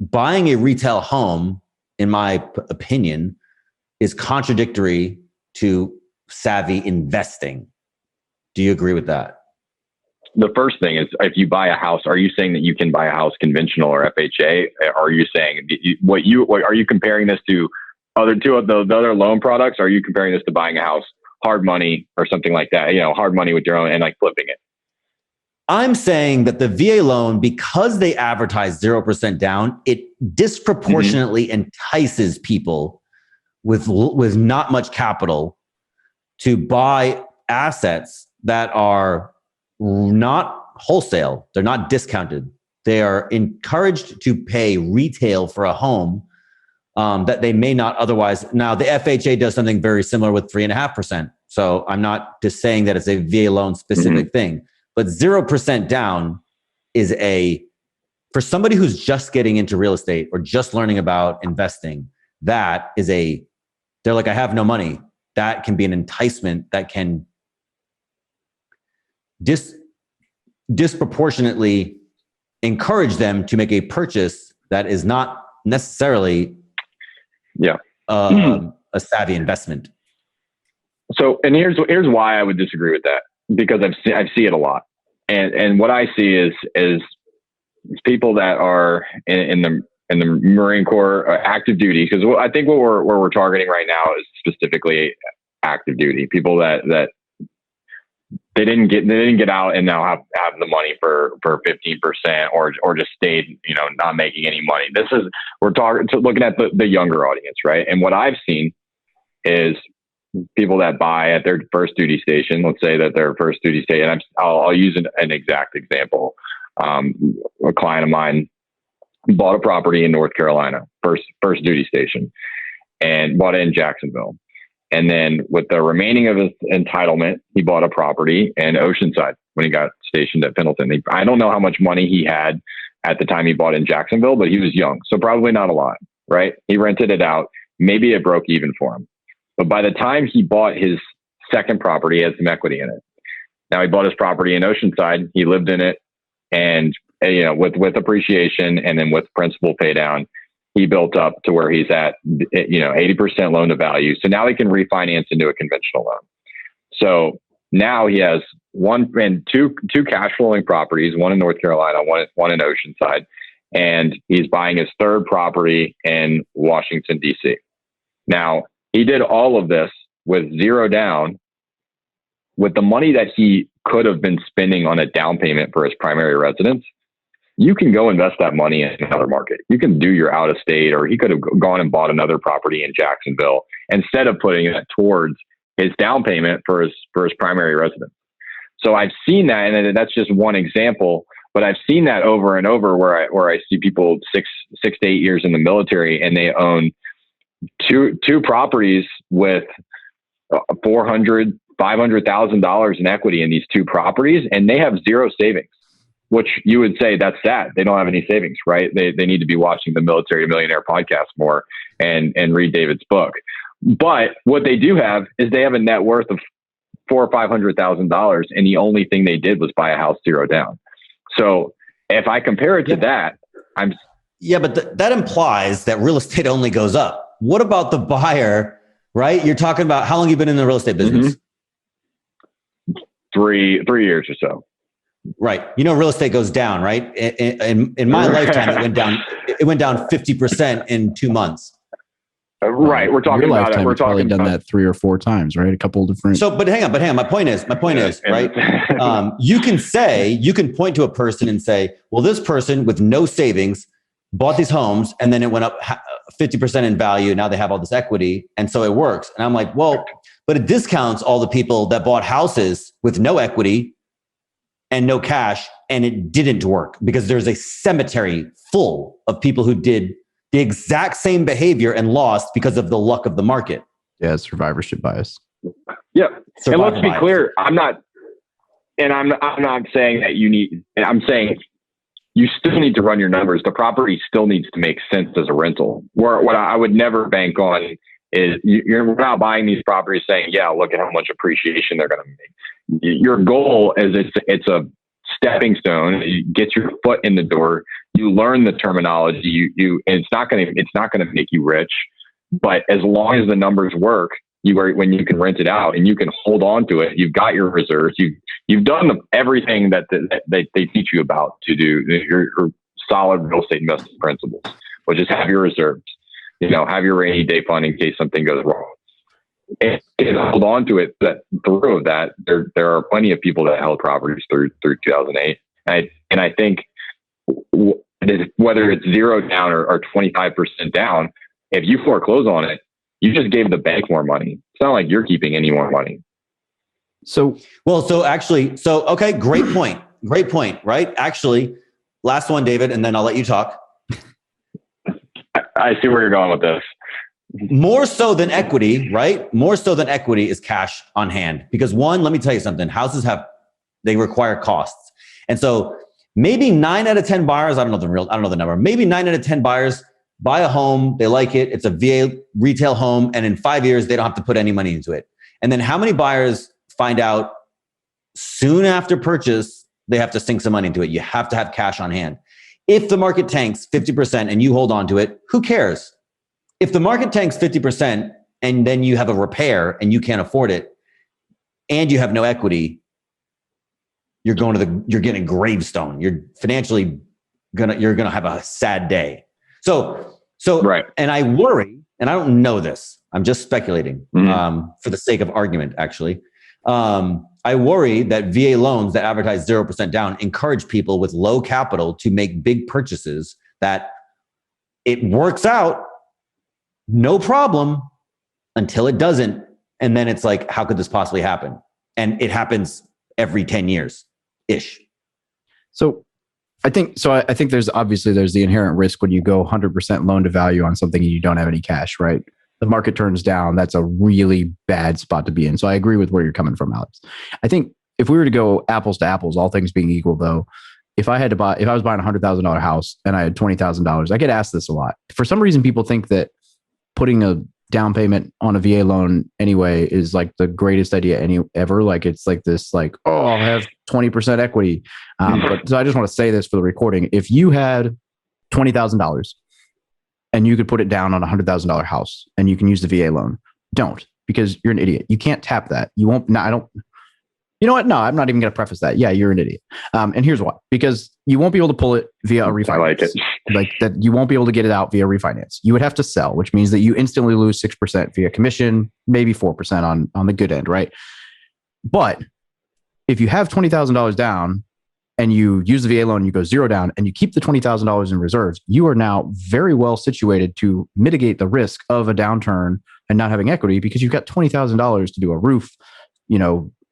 Speaker 4: buying a retail home, in my opinion, is contradictory to savvy investing. Do you agree with that?
Speaker 2: The first thing is, if you buy a house, are you saying that you can buy a house conventional or FHA? Are you saying are you comparing this to the other loan products? Are you comparing this to buying a house hard money or something like that? Hard money with your own and like flipping it.
Speaker 4: I'm saying that the VA loan, because they advertise 0% down, it disproportionately entices people with not much capital to buy assets that are not wholesale. They're not discounted. They are encouraged to pay retail for a home that they may not otherwise. Now, the FHA does something very similar with 3.5%. So I'm not just saying that it's a VA loan specific thing. But 0% down is for somebody who's just getting into real estate or just learning about investing, they're like, I have no money. That can be an enticement that can disproportionately encourage them to make a purchase that is not necessarily a savvy investment.
Speaker 2: So, and here's why I would disagree with that, because I see it a lot. And what I see is people that are in the Marine Corps active duty, because I think where we're targeting right now is specifically active duty people that they didn't get out and now have the money for 15% or just stayed not making any money. We're looking at the younger audience, right? And what I've seen is people that buy at their first duty station. Let's say that their first duty station, and I'll use an exact example. A client of mine bought a property in North Carolina, first duty station, and bought it in Jacksonville. And then with the remaining of his entitlement, he bought a property in Oceanside when he got stationed at Pendleton. I don't know how much money he had at the time he bought in Jacksonville, but he was young, so probably not a lot, right? He rented it out. Maybe it broke even for him. But by the time he bought his second property, he had some equity in it. Now he bought his property in Oceanside. He lived in it, and with appreciation and then with principal pay down, he built up to where he's at 80% loan to value. So now he can refinance into a conventional loan. So now he has two cash flowing properties, one in North Carolina, one in Oceanside, and he's buying his third property in Washington, D.C. Now, he did all of this with zero down, with the money that he could have been spending on a down payment for his primary residence. You can go invest that money in another market. You can do your out of state, or he could have gone and bought another property in Jacksonville instead of putting it towards his down payment for his primary residence. So I've seen that, and that's just one example, but I've seen that over and over where I see people 6 to 8 years in the military, and they own two properties with $500,000 in equity in these two properties, and they have zero savings, which you would say that's sad. They don't have any savings, right? They need to be watching the Military Millionaire podcast more and read David's book. But what they do have is they have a net worth of $400,000 or $500,000, and the only thing they did was buy a house zero down. So if I compare it to that,
Speaker 4: but that implies that real estate only goes up. What about the buyer, right? You're talking about how long you've been in the real estate business?
Speaker 2: Mm-hmm. 3 years or so.
Speaker 4: Right. Real estate goes down, right? In my lifetime, it went down 50% in 2 months.
Speaker 2: Right. We're talking about it. We're
Speaker 1: probably done that 3 or 4 times, right? A couple of different.
Speaker 4: So, but hang on. My point is, right? You can point to a person and say, well, this person with no savings bought these homes, and then it went up 50% in value. Now they have all this equity. And so it works. And I'm like, well, but it discounts all the people that bought houses with no equity and no cash, and it didn't work, because there's a cemetery full of people who did the exact same behavior and lost because of the luck of the market.
Speaker 1: Yeah, survivorship bias.
Speaker 2: Yeah. And let's be clear, I'm not saying that you need, I'm saying you still need to run your numbers. The property still needs to make sense as a rental. What I would never bank on is you're not buying these properties saying, yeah, look at how much appreciation they're going to make. Your goal is it's a stepping stone. You get your foot in the door. You learn the terminology. And it's not going to make you rich, but as long as the numbers work, when you can rent it out and you can hold on to it, you've got your reserves. You've done everything that they teach you about to do your solid real estate investment principles, which is have your reserves. Have your rainy day fund in case something goes wrong. And hold on to it. But through that, there are plenty of people that held properties through 2008. And I think whether it's zero down or 25% down, if you foreclose on it, you just gave the bank more money. It's not like you're keeping any more money.
Speaker 4: Okay, great point, right? Actually, last one, David, and then I'll let you talk.
Speaker 2: I see where you're going with this.
Speaker 4: More so than equity, right? More so than equity is cash on hand. Because one, let me tell you something, houses they require costs. And so maybe 9 out of 10 buyers, I don't know the number. Maybe 9 out of 10 buyers buy a home, they like it, it's a VA retail home, and in 5 years, they don't have to put any money into it. And then how many buyers find out soon after purchase, they have to sink some money into it? You have to have cash on hand. If the market tanks 50% and you hold on to it, who cares? If the market tanks 50% and then you have a repair and you can't afford it and you have no equity, you're getting a gravestone. You're financially you're gonna have a sad day. So right. And I worry, and I don't know this, I'm just speculating for the sake of argument, actually. I worry that VA loans that advertise 0% down encourage people with low capital to make big purchases that it works out, no problem, until it doesn't. And then it's like, how could this possibly happen? And it happens every 10 years-ish.
Speaker 1: So I think there's the inherent risk when you go 100% loan to value on something and you don't have any cash, right? The market turns down. That's a really bad spot to be in. So I agree with where you're coming from, Alex. I think if we were to go apples to apples, all things being equal though, if I was buying a $100,000 house and I had $20,000, I get asked this a lot. For some reason, people think that putting a down payment on a VA loan anyway is like the greatest idea ever. Like it's like this, like, oh, I'll have 20% equity. But so I just want to say this for the recording. If you had $20,000 and you could put it down on a $100,000 house and you can use the VA loan, don't, because you're an idiot. You can't tap that. You won't. No, You know what? No, I'm not even going to preface that. Yeah, you're an idiot. And here's why. Because you won't be able to pull it via a refinance.
Speaker 2: I like it.
Speaker 1: Like that, you won't be able to get it out via refinance. You would have to sell, which means that you instantly lose 6% via commission, maybe 4% on the good end, right? But if you have $20,000 down and you use the VA loan, you go zero down and you keep the $20,000 in reserves, you are now very well situated to mitigate the risk of a downturn and not having equity because you've got $20,000 to do a roof,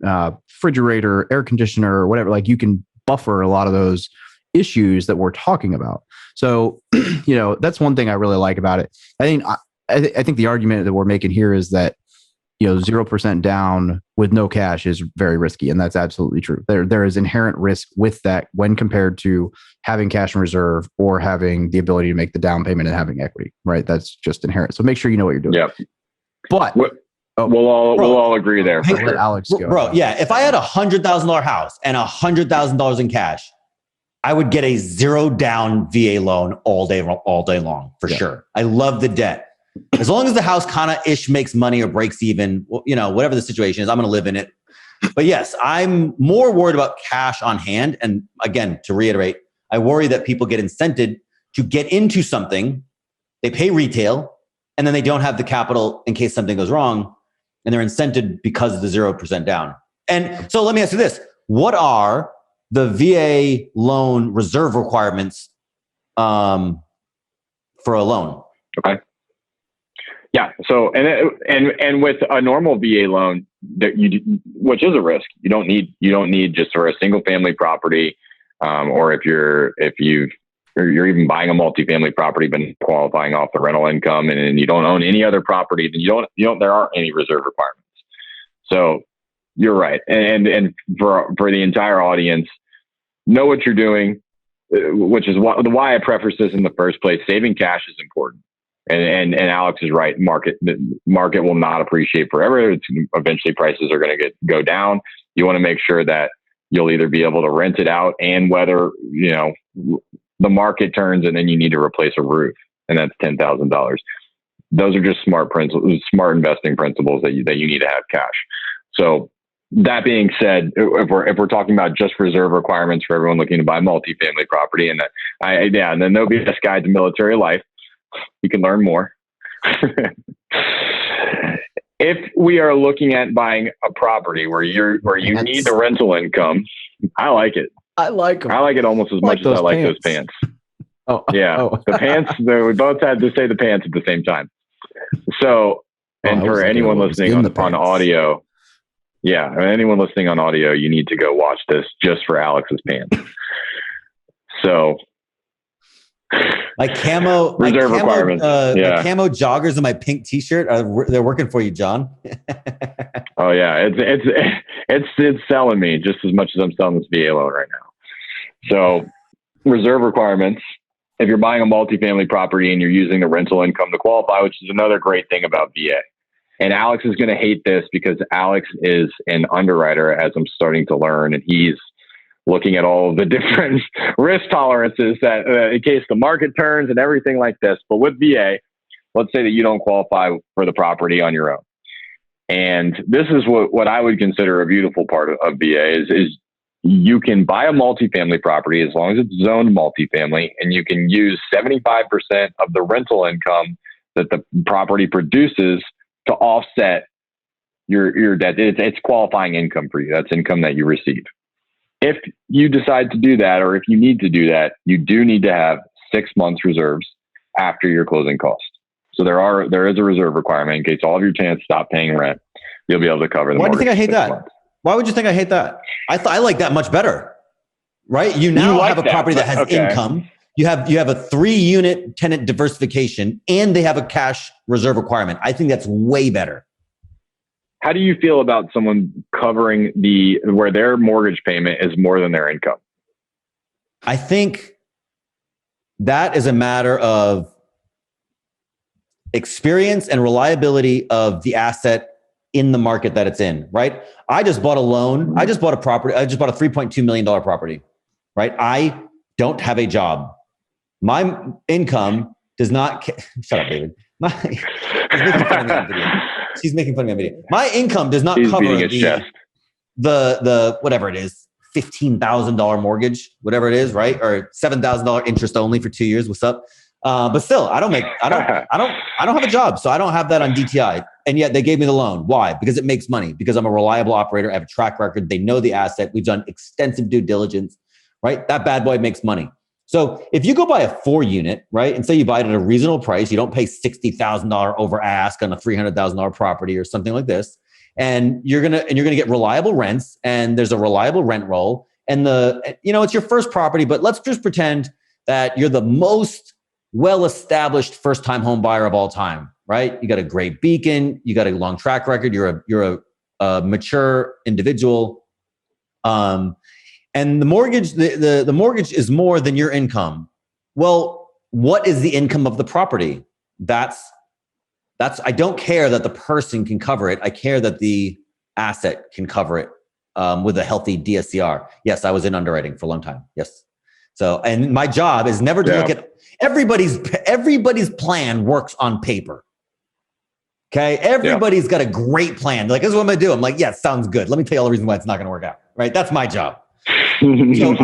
Speaker 1: refrigerator, air conditioner, or whatever. Like you can buffer a lot of those issues that we're talking about. So, that's one thing I really like about it. I think the argument that we're making here is that 0% down with no cash is very risky. And that's absolutely true. There is inherent risk with that when compared to having cash in reserve or having the ability to make the down payment and having equity, right? That's just inherent. So make sure you know what you're doing.
Speaker 2: Yeah.
Speaker 1: But
Speaker 2: we'll all agree there.
Speaker 1: I'll let Alex go.
Speaker 4: Bro, yeah. If I had $100,000 house and $100,000 in cash, I would get a zero down VA loan all day long for sure. I love the debt. As long as the house kind of ish makes money or breaks even, whatever the situation is, I'm going to live in it. But yes, I'm more worried about cash on hand. And again, to reiterate, I worry that people get incented to get into something. They pay retail and then they don't have the capital in case something goes wrong. And they're incented because of the 0% down. And so let me ask you this. What are the VA loan reserve requirements for a loan?
Speaker 2: Okay. Yeah. So, and with a normal VA loan, which is a risk, you don't need just for a single family property, or if you're even buying a multifamily property but qualifying off the rental income, and you don't own any other property, then there aren't any reserve requirements. So you're right. And for the entire audience, know what you're doing, which is why I preface this in the first place. Saving cash is important. And Alex is right. The market will not appreciate forever. Eventually prices are going to go down. You want to make sure that you'll either be able to rent it out and whether, the market turns and then you need to replace a roof, and that's $10,000. Those are just smart investing principles that you need to have cash. So that being said, if we're talking about just reserve requirements for everyone looking to buy multifamily property, and then there'll be this guide to military life. You can learn more. If we are looking at buying a property where you need the rental income, I like it. I like them. I like it almost as much as I like those pants. Oh, yeah. The pants, we both had to say the pants at the same time. So, and for anyone listening on audio, anyone listening on audio, you need to go watch this just for Alex's pants. So,
Speaker 4: my camo
Speaker 2: requirements.
Speaker 4: My camo joggers and my pink T-shirt they're working for you, John.
Speaker 2: Oh yeah, it's selling me just as much as I'm selling this VA loan right now. So reserve requirements. If you're buying a multifamily property and you're using the rental income to qualify, which is another great thing about VA. And Alex is going to hate this because Alex is an underwriter, as I'm starting to learn, and he's looking at all of the different risk tolerances that in case the market turns and everything like this. But with VA, let's say that you don't qualify for the property on your own. And this is what I would consider a beautiful part of VA is you can buy a multifamily property as long as it's zoned multifamily, and you can use 75% of the rental income that the property produces to offset your debt. It's qualifying income for you. That's income that you receive. If you decide to do that, or if you need to do that, you do need to have 6 months reserves after your closing cost. So there is a reserve requirement in case all of your tenants stop paying rent. You'll be able to cover the mortgage.
Speaker 4: Why do you think I hate that? Why would you think I hate that? I like that much better, right? You now have a property that has income. You have a 3-unit tenant diversification, and they have a cash reserve requirement. I think that's way better.
Speaker 2: How do you feel about someone covering where their mortgage payment is more than their income?
Speaker 4: I think that is a matter of experience and reliability of the asset in the market that it's in, right? I just bought a loan. I just bought a property. I just bought a $3.2 million property, right? I don't have a job. My income does not... Shut up, David. She's making fun of me on video. My income does not cover the... the whatever it is, $15,000 mortgage, whatever it is, right? Or $7,000 interest only for 2 years. What's up? But still, I don't have a job, so I don't have that on DTI. And yet they gave me the loan. Why? Because it makes money. Because I'm a reliable operator. I have a track record. They know the asset. We've done extensive due diligence, right? That bad boy makes money. So if you go buy a 4-unit, right, and say you buy it at a reasonable price, you don't pay $60,000 over ask on a $300,000 property or something like this, and you're gonna get reliable rents, and there's a reliable rent roll, and it's your first property, but let's just pretend that you're the most well-established first-time home buyer of all time, right? You got a great beacon, you got a long track record, you're a mature individual, and the mortgage, the mortgage is more than your income. Well, what is the income of the property? That's I don't care that the person can cover it. I care that the asset can cover it with a healthy DSCR. Yes, I was in underwriting for a long time. Yes. So, and my job is never to look at everybody's plan works on paper. Okay. Everybody's got a great plan. Like, this is what I'm going to do. I'm like, yeah, sounds good. Let me tell you all the reasons why it's not going to work out. Right. That's my job. So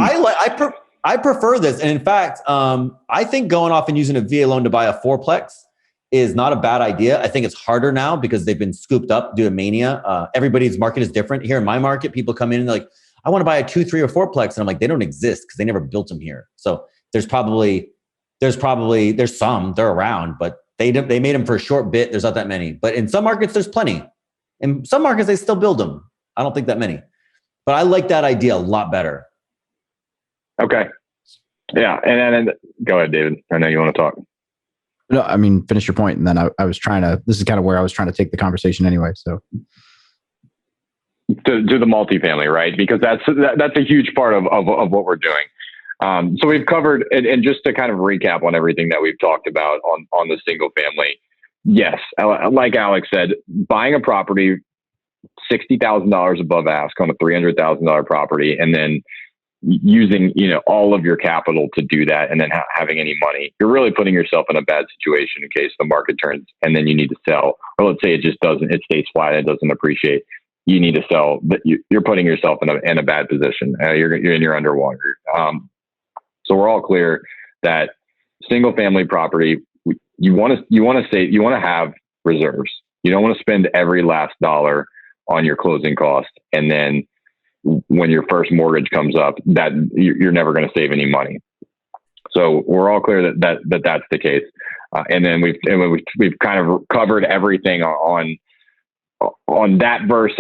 Speaker 4: I prefer this. And in fact, I think going off and using a VA loan to buy a fourplex is not a bad idea. I think it's harder now because they've been scooped up due to mania. Everybody's market is different. Here in my market, people come in and they're like, I want to buy a 2, 3, or 4plex. And I'm like, they don't exist because they never built them here. So there's some, they're around, but they made them for a short bit. There's not that many. But in some markets, there's plenty. In some markets, they still build them. I don't think that many. But I like that idea a lot better.
Speaker 2: Okay. Yeah. And go ahead, David. I know you want to talk.
Speaker 1: No, I mean, finish your point. And then I was trying to, this is kind of where I was trying to take the conversation anyway. So
Speaker 2: to the multifamily, right? Because that's a huge part of what we're doing. So we've covered, and just to kind of recap on everything that we've talked about on the single family. Yes. Like Alex said, buying a property $60,000 above ask on a $300,000 property, and then using all of your capital to do that, and then having any money, you're really putting yourself in a bad situation in case the market turns and then you need to sell, or let's say it stays flat, it doesn't appreciate, you need to sell, but you're putting yourself in a bad position. You're underwater. So we're all clear that single family property, you want to have reserves. You don't want to spend every last dollar on your closing cost, and then when your first mortgage comes up, that you're never going to save any money. So we're all clear that's the case. And then we've kind of covered everything on that verse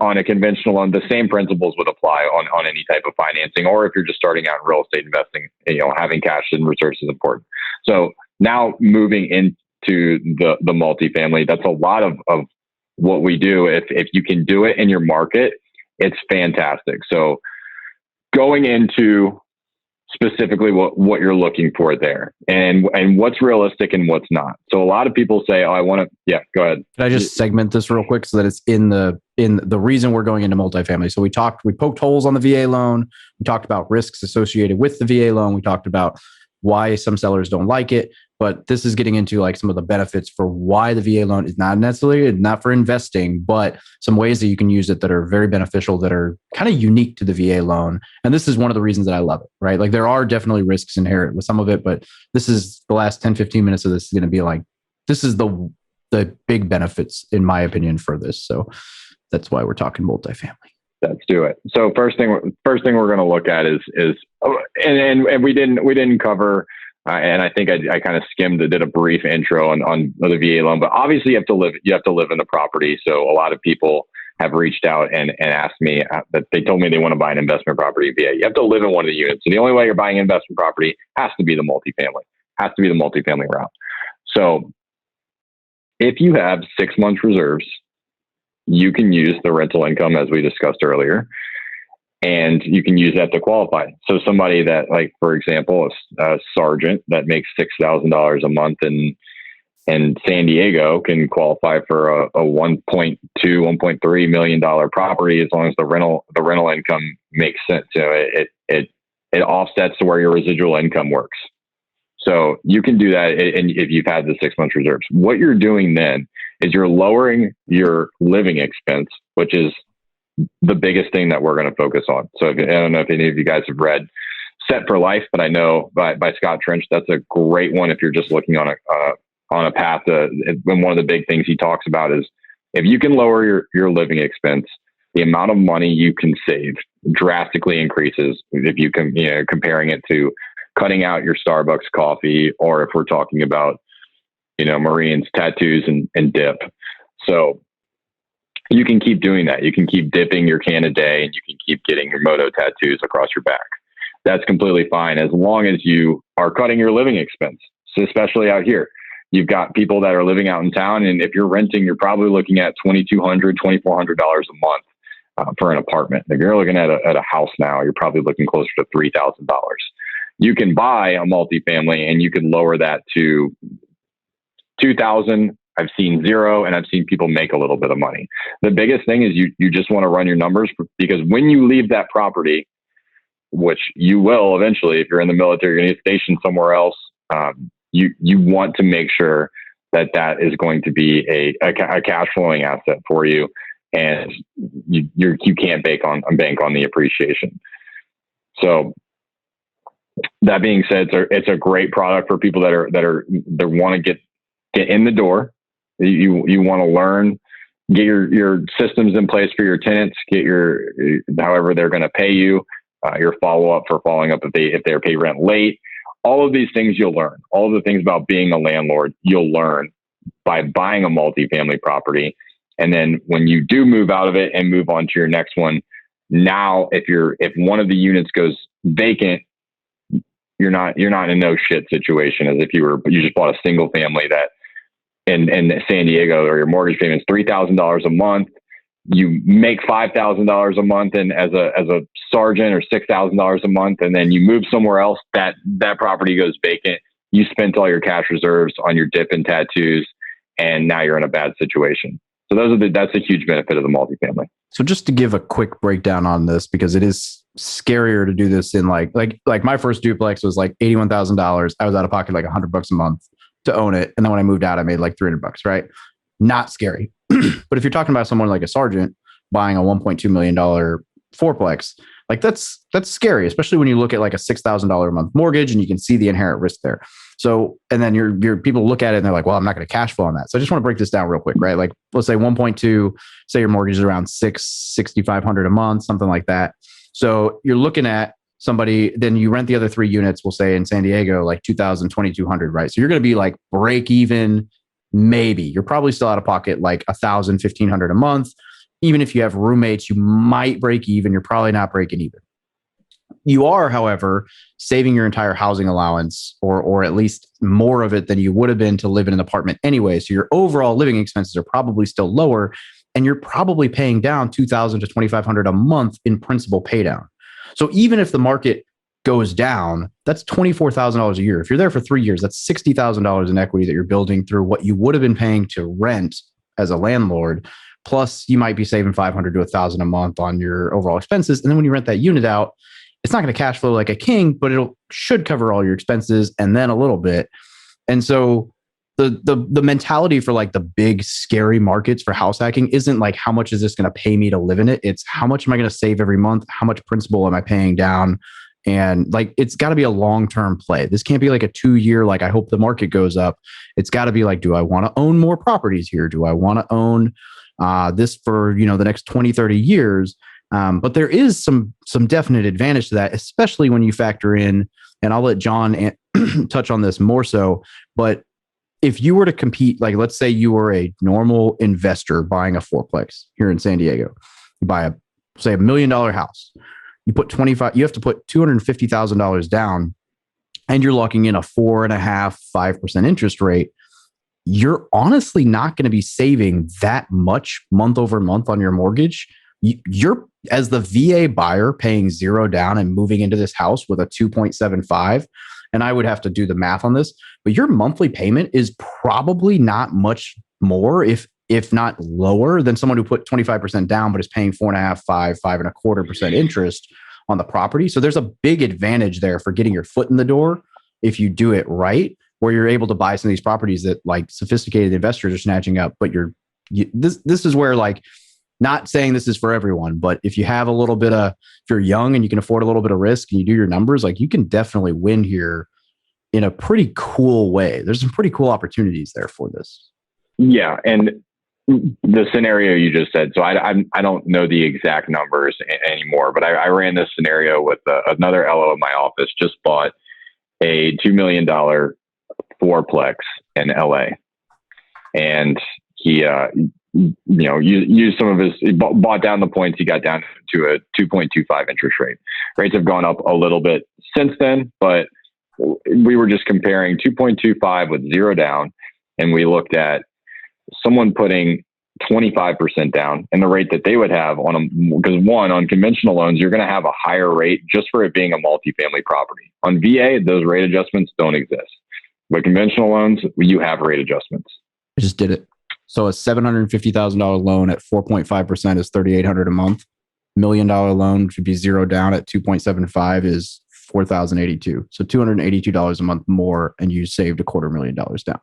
Speaker 2: on a conventional loan. The same principles would apply on any type of financing, or if you're just starting out in real estate investing, having cash and reserves is important. So now moving into the multifamily, that's a lot of what we do. If you can do it in your market, it's fantastic. So going into specifically what you're looking for there, and what's realistic and what's not. So a lot of people say, oh, I want to, yeah, go ahead.
Speaker 1: Can I just segment this real quick so that it's in the reason we're going into multifamily? So we poked holes on the VA loan. We talked about risks associated with the VA loan. We talked about why some sellers don't like it, but this is getting into like some of the benefits for why the VA loan is not necessarily not for investing, but some ways that you can use it that are very beneficial, that are kind of unique to the VA loan. And this is one of the reasons that I love it, right? Like there are definitely risks inherent with some of it, but this is the last 10, 15 minutes of this is going to be like, this is the big benefits in my opinion for this. So that's why we're talking multifamily.
Speaker 2: Let's do it. So first thing we're going to look at is and we didn't cover, and I think I kind of did a brief intro on the VA loan, but obviously you have to live in the property. So a lot of people have reached out and asked me that they told me they want to buy an investment property VA. You have to live in one of the units. So the only way you're buying investment property has to be the multifamily route. So if you have 6 months reserves, you can use the rental income as we discussed earlier, and you can use that to qualify. So somebody that, like, for example, a sergeant that makes $6,000 a month in San Diego can qualify for a $1.2, $1.3 million property as long as the rental income makes sense. It offsets to where your residual income works. So you can do that, and if you've had the 6 months reserves, what you're doing then is you're lowering your living expense, which is the biggest thing that we're going to focus on. So I don't know if any of you guys have read Set for Life, but I know by Scott Trench, that's a great one if you're just looking on a path to, and one of the big things he talks about is if you can lower your living expense, the amount of money you can save drastically increases. If you can, comparing it to cutting out your Starbucks coffee, or if we're talking about, Marines, tattoos, and dip. So you can keep doing that. You can keep dipping your can a day, and you can keep getting your moto tattoos across your back. That's completely fine as long as you are cutting your living expense. So especially out here, you've got people that are living out in town, and if you're renting, you're probably looking at $2,200, $2,400 a month for an apartment. If you're looking at a house now, you're probably looking closer to $3,000. You can buy a multifamily and you can lower that to $2,000. I've seen zero, and I've seen people make a little bit of money. The biggest thing is you just want to run your numbers, because when you leave that property, which you will eventually, if you're in the military, you're going to get stationed somewhere else. You want to make sure that is going to be a cash flowing asset for you, and you can't bank on the appreciation. So that being said, it's a great product for people that want to get in the door. You want to learn, get your systems in place for your tenants, get however they're going to pay you, your follow up for following up if they're pay rent late. All of these things you'll learn. All of the things about being a landlord you'll learn by buying a multifamily property. And then when you do move out of it and move on to your next one, now if one of the units goes vacant, you're not in a no shit situation as if you just bought a single family that in San Diego, or your mortgage payment is $3,000 a month. You make $5,000 a month and as a sergeant, or $6,000 a month, and then you move somewhere else, that property goes vacant. You spent all your cash reserves on your dip and tattoos, and now you're in a bad situation. So that's a huge benefit of the multifamily.
Speaker 1: So just to give a quick breakdown on this, because it is scarier to do this in like my first duplex was like $81,000. I was out of pocket like $100 a month to own it, and then when I moved out, I made like $300. Right? Not scary. But if you're talking about someone like a sergeant buying a $1.2 million fourplex, like that's scary, especially when you look at like a $6,000 a month mortgage and you can see the inherent risk there. So, and then your people look at it and they're like, well, I'm not going to cash flow on that. So I just want to break this down real quick, right? Like let's say 1.2, say your mortgage is around $6,500 a month, something like that. So you're looking at somebody, then you rent the other 3 units, we'll say in San Diego, like $2,000, $2,200, right? So you're going to be like break even. Maybe you're probably still out of pocket like $1,000, $1,500 a month. Even if you have roommates, you might break even. You're probably not breaking even. You are, however, saving your entire housing allowance, or at least more of it than you would have been to live in an apartment anyway. So your overall living expenses are probably still lower, and you're probably paying down $2,000 to $2,500 a month in principal pay down. So even if the market goes down, that's $24,000 a year. If you're there for 3 years, that's $60,000 in equity that you're building through what you would have been paying to rent as a landlord. Plus, you might be saving $500 to $1,000 a month on your overall expenses. And then when you rent that unit out, it's not going to cash flow like a king, but should cover all your expenses and then a little bit. And so the mentality for like the big scary markets for house hacking isn't like, how much is this going to pay me to live in it? It's how much am I going to save every month? How much principal am I paying down? And like, it's got to be a long-term play. This can't be like a 2-year, like, I hope the market goes up. It's got to be like, do I want to own more properties here? Do I want to own this for, the next 20, 30 years? But there is some definite advantage to that, especially when you factor in, and I'll let Jon touch on this more so, but if you were to compete, like, let's say you were a normal investor buying a fourplex here in San Diego, you buy say $1 million house. You have to put $250,000 down, and you're locking in a 4.5%, 5% interest rate. You're honestly not going to be saving that much month over month on your mortgage. You're, as the VA buyer, paying $0 down and moving into this house with a 2.75. And I would have to do the math on this, but your monthly payment is probably not much more, if not lower, than someone who put 25% down, but is paying 4.5%, 5%, 5.25% interest on the property. So there's a big advantage there for getting your foot in the door if you do it right, where you're able to buy some of these properties that like sophisticated investors are snatching up. But this is where, like, Not saying this is for everyone, but if you have a little bit of, if you're young and you can afford a little bit of risk and you do your numbers, like you can definitely win here in a pretty cool way. There's some pretty cool opportunities there for this.
Speaker 2: Yeah. And the scenario you just said, so I don't know the exact numbers anymore, but I ran this scenario with another LO in my office, just bought a $2 million fourplex in LA. And he, used some of his, he bought down the points. He got down to a 2.25 interest rate. Rates have gone up a little bit since then, but we were just comparing 2.25 with zero down. And we looked at someone putting 25% down and the rate that they would have because on conventional loans, you're going to have a higher rate just for it being a multifamily property. On VA, those rate adjustments don't exist. But conventional loans, you have rate adjustments.
Speaker 1: I just did it. So a $750,000 loan at 4.5% is $3,800 a month. $1 million loan should be zero down at 2.75 is $4,082. So $282 a month more, and you saved $250,000 down.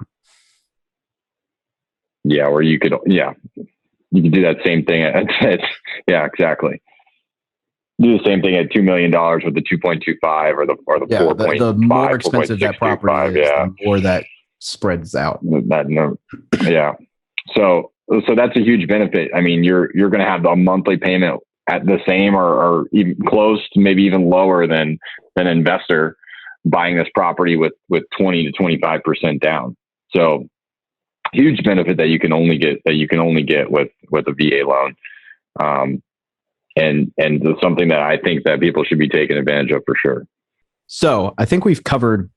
Speaker 2: Yeah, or you could do that same thing. Yeah, exactly. Do the same thing at $2 million with the 2.25 or the 4.5.
Speaker 1: The more expensive that property is, the more that spreads out.
Speaker 2: Yeah. So that's a huge benefit. I mean, you're going to have a monthly payment at the same or even close to maybe even lower than an investor buying this property with 20 to 25% down. So huge benefit that you can only get with a VA loan. And something that I think that people should be taking advantage of for sure.
Speaker 1: So I think we've covered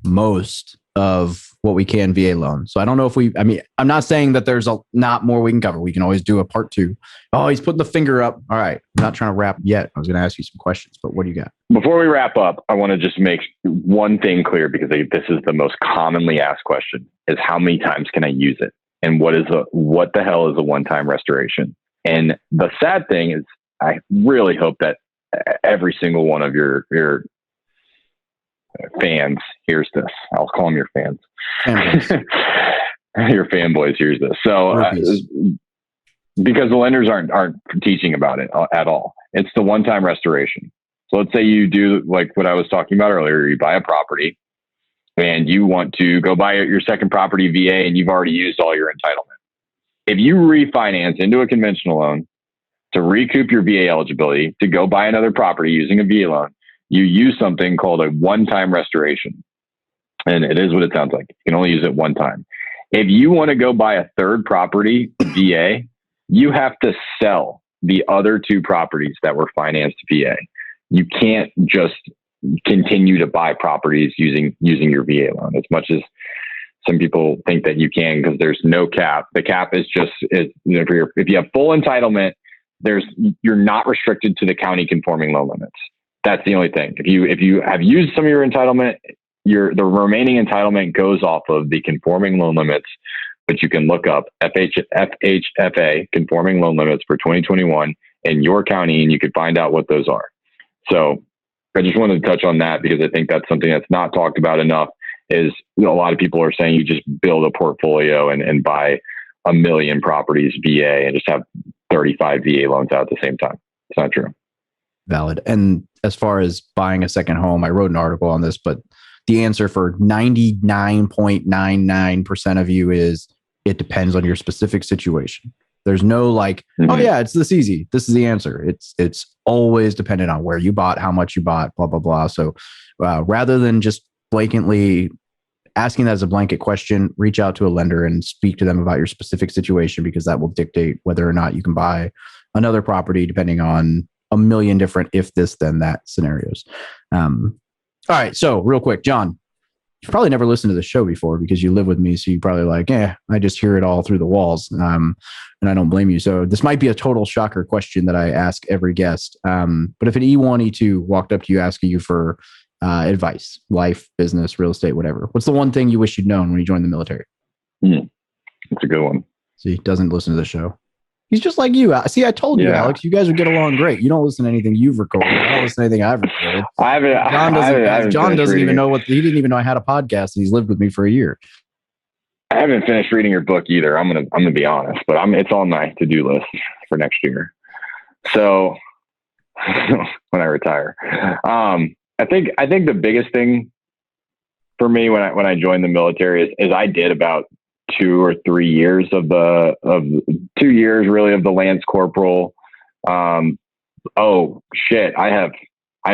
Speaker 1: most of what we can VA loan. So I don't know if I'm not saying that there's not more we can cover. We can always do a part 2. Oh, he's putting the finger up. All right. I'm not trying to wrap yet. I was going to ask you some questions, but what do you got?
Speaker 2: Before we wrap up, I want to just make one thing clear because this is the most commonly asked question is how many times can I use it? And what the hell is a one-time restoration? And the sad thing is I really hope that every single one of your fans hears this. I'll call them your fans. Your fanboys hears this. So because the lenders aren't teaching about it at all. It's the one-time restoration. So let's say you do like what I was talking about earlier. You buy a property and you want to go buy your second property VA and you've already used all your entitlement. If you refinance into a conventional loan to recoup your VA eligibility to go buy another property using a VA loan, you use something called a one-time restoration. And it is what it sounds like. You can only use it one time. If you want to go buy a third property VA, you have to sell the other 2 properties that were financed VA. You can't just continue to buy properties using your VA loan as much as some people think that you can because there's no cap. The cap is just if you have full entitlement, you're not restricted to the county conforming loan limits. That's the only thing. If you have used some of your entitlement, the remaining entitlement goes off of the conforming loan limits, which you can look up FHFA conforming loan limits for 2021 in your county, and you could find out what those are. So I just wanted to touch on that because I think that's something that's not talked about enough. Is a lot of people are saying you just build a portfolio and buy 1 million properties VA and just have 35 VA loans out at the same time. It's not true.
Speaker 1: Valid. And as far as buying a second home, I wrote an article on this, but the answer for 99.99% of you is it depends on your specific situation. There's no oh yeah, it's this easy. This is the answer. It's always dependent on where you bought, how much you bought, blah, blah, blah. So rather than just blanketly asking that as a blanket question, reach out to a lender and speak to them about your specific situation because that will dictate whether or not you can buy another property depending on a million different if this, then that scenarios. All right. So real quick, Jon, you've probably never listened to the show before because you live with me. So you probably like, I just hear it all through the walls. And I don't blame you. So this might be a total shocker question that I ask every guest. But if an E1, E2 walked up to you asking you for advice, life, business, real estate, whatever, what's the one thing you wish you'd known when you joined the military?
Speaker 2: That's a good one.
Speaker 1: See, he doesn't listen to the show. He's just like you. See, I told you, Alex, you guys would get along great. You don't listen to anything you've recorded. I don't listen to anything I've recorded. Jon doesn't even know he didn't even know I had a podcast and he's lived with me for a year.
Speaker 2: I haven't finished reading your book either. I'm gonna be honest, but it's on my to-do list for next year. So when I retire, I think the biggest thing for me when I joined the military is I did about 2 or 3 years of 2 years really of the Lance Corporal. Oh shit! I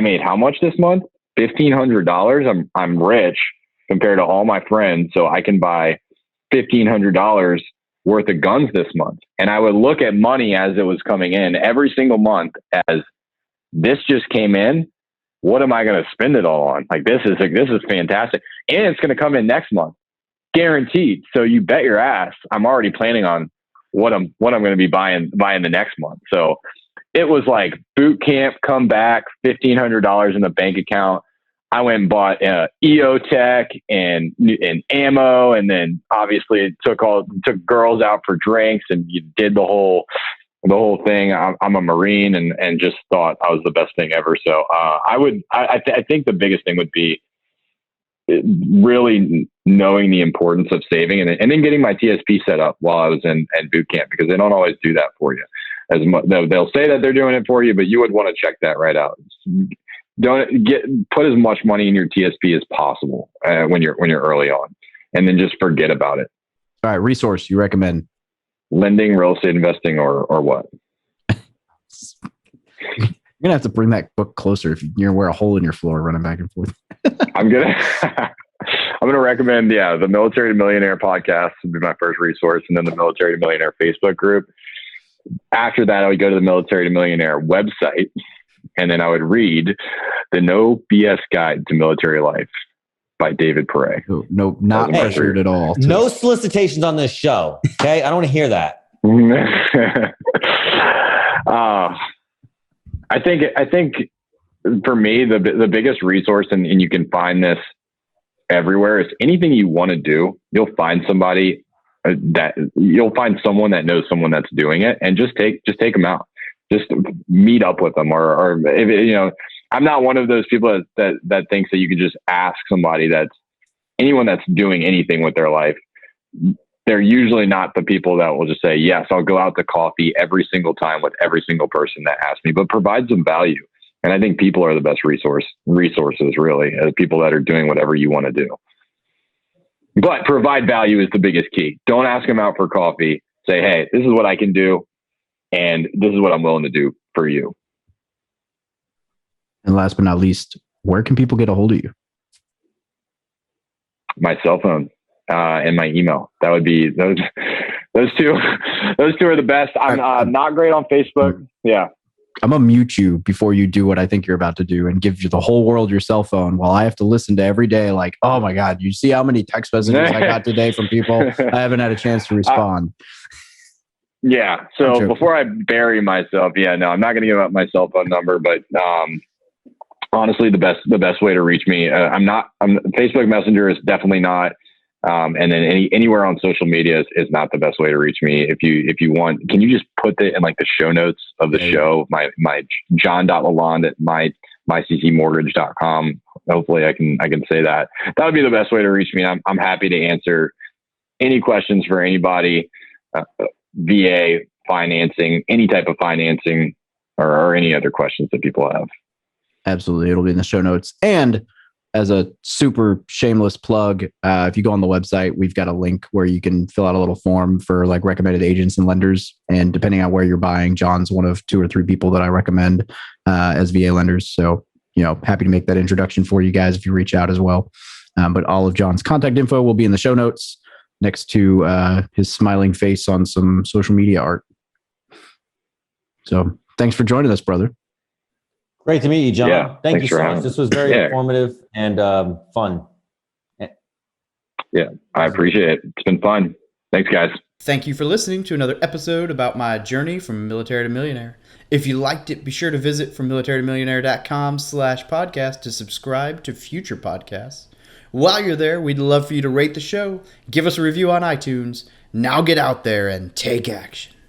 Speaker 2: made how much this month? $1,500. I'm rich compared to all my friends, so I can buy $1,500 worth of guns this month. And I would look at money as it was coming in every single month as this just came in. What am I going to spend it all on? Like this is fantastic, and it's going to come in next month, guaranteed. So you bet your ass, I'm already planning on what I'm going to be buying the next month. So it was like boot camp, come back, $1,500 in the bank account. I went and bought EOTech and ammo, and then obviously it took girls out for drinks, and you did the whole thing. I'm a Marine, and just thought I was the best thing ever. So I think the biggest thing would be really knowing the importance of saving, and then getting my TSP set up while I was in boot camp, because they don't always do that for you. They'll say that they're doing it for you, but you would want to check that right out. Put as much money in your TSP as possible when you're early on, and then just forget about it.
Speaker 1: All right, resource you recommend? Lending,
Speaker 2: real estate investing, or what?
Speaker 1: You're gonna have to bring that book closer if you're gonna wear a hole in your floor running back and forth.
Speaker 2: I'm gonna recommend the Military to Millionaire podcast would be my first resource, and then the Military to Millionaire Facebook group. After that, I would go to the Military to Millionaire website, and then I would read the No BS Guide to Military Life by David Pere.
Speaker 1: No, not pressured at all.
Speaker 4: No solicitations on this show. Okay, I don't want to hear that.
Speaker 2: I think for me the biggest resource, and you can find this everywhere, is anything you want to do, you'll find somebody you'll find someone that knows someone that's doing it, and just take them out. Just meet up with them, or if, I'm not one of those people that thinks that you can just ask somebody anyone that's doing anything with their life. They're usually not the people that will just say, yes, I'll go out to coffee every single time with every single person that asks me, but provide some value. And I think people are the best resources really, as people that are doing whatever you want to do. But provide value is the biggest key. Don't ask them out for coffee. Say, hey, this is what I can do, and this is what I'm willing to do for you.
Speaker 1: And last but not least, where can people get a hold of you?
Speaker 2: My cell phone and my email. That would be those two. Those two are the best. I'm not great on Facebook. Yeah.
Speaker 1: I'm going to mute you before you do what I think you're about to do and give you the whole world your cell phone, while I have to listen to every day like, oh my God, you see how many text messages I got today from people? I haven't had a chance to respond.
Speaker 2: Yeah. So before I bury myself, I'm not going to give up my cell phone number, but honestly, the best way to reach me, Facebook Messenger is definitely not. And then anywhere on social media is not the best way to reach me. If you want, can you just put it in like the show notes of the show? My Jon Lallande at myccmortgage.com. Hopefully I can say that. That would be the best way to reach me. I'm happy to answer any questions for anybody, VA financing, any type of financing, or any other questions that people have.
Speaker 1: Absolutely. It'll be in the show notes. And as a super shameless plug, if you go on the website, we've got a link where you can fill out a little form for like recommended agents and lenders. And depending on where you're buying, John's one of 2 or 3 people that I recommend as VA lenders. So, happy to make that introduction for you guys if you reach out as well. But all of John's contact info will be in the show notes next to his smiling face on some social media art. So thanks for joining us, brother.
Speaker 4: Great to meet you, John.
Speaker 2: Yeah,
Speaker 4: Thank you so much. This was very informative and fun.
Speaker 2: Yeah, I appreciate it. It's been fun. Thanks, guys.
Speaker 5: Thank you for listening to another episode about my journey from military to millionaire. If you liked it, be sure to visit FromMilitaryToMillionaire.com/podcast to subscribe to future podcasts. While you're there, we'd love for you to rate the show, give us a review on iTunes. Now get out there and take action.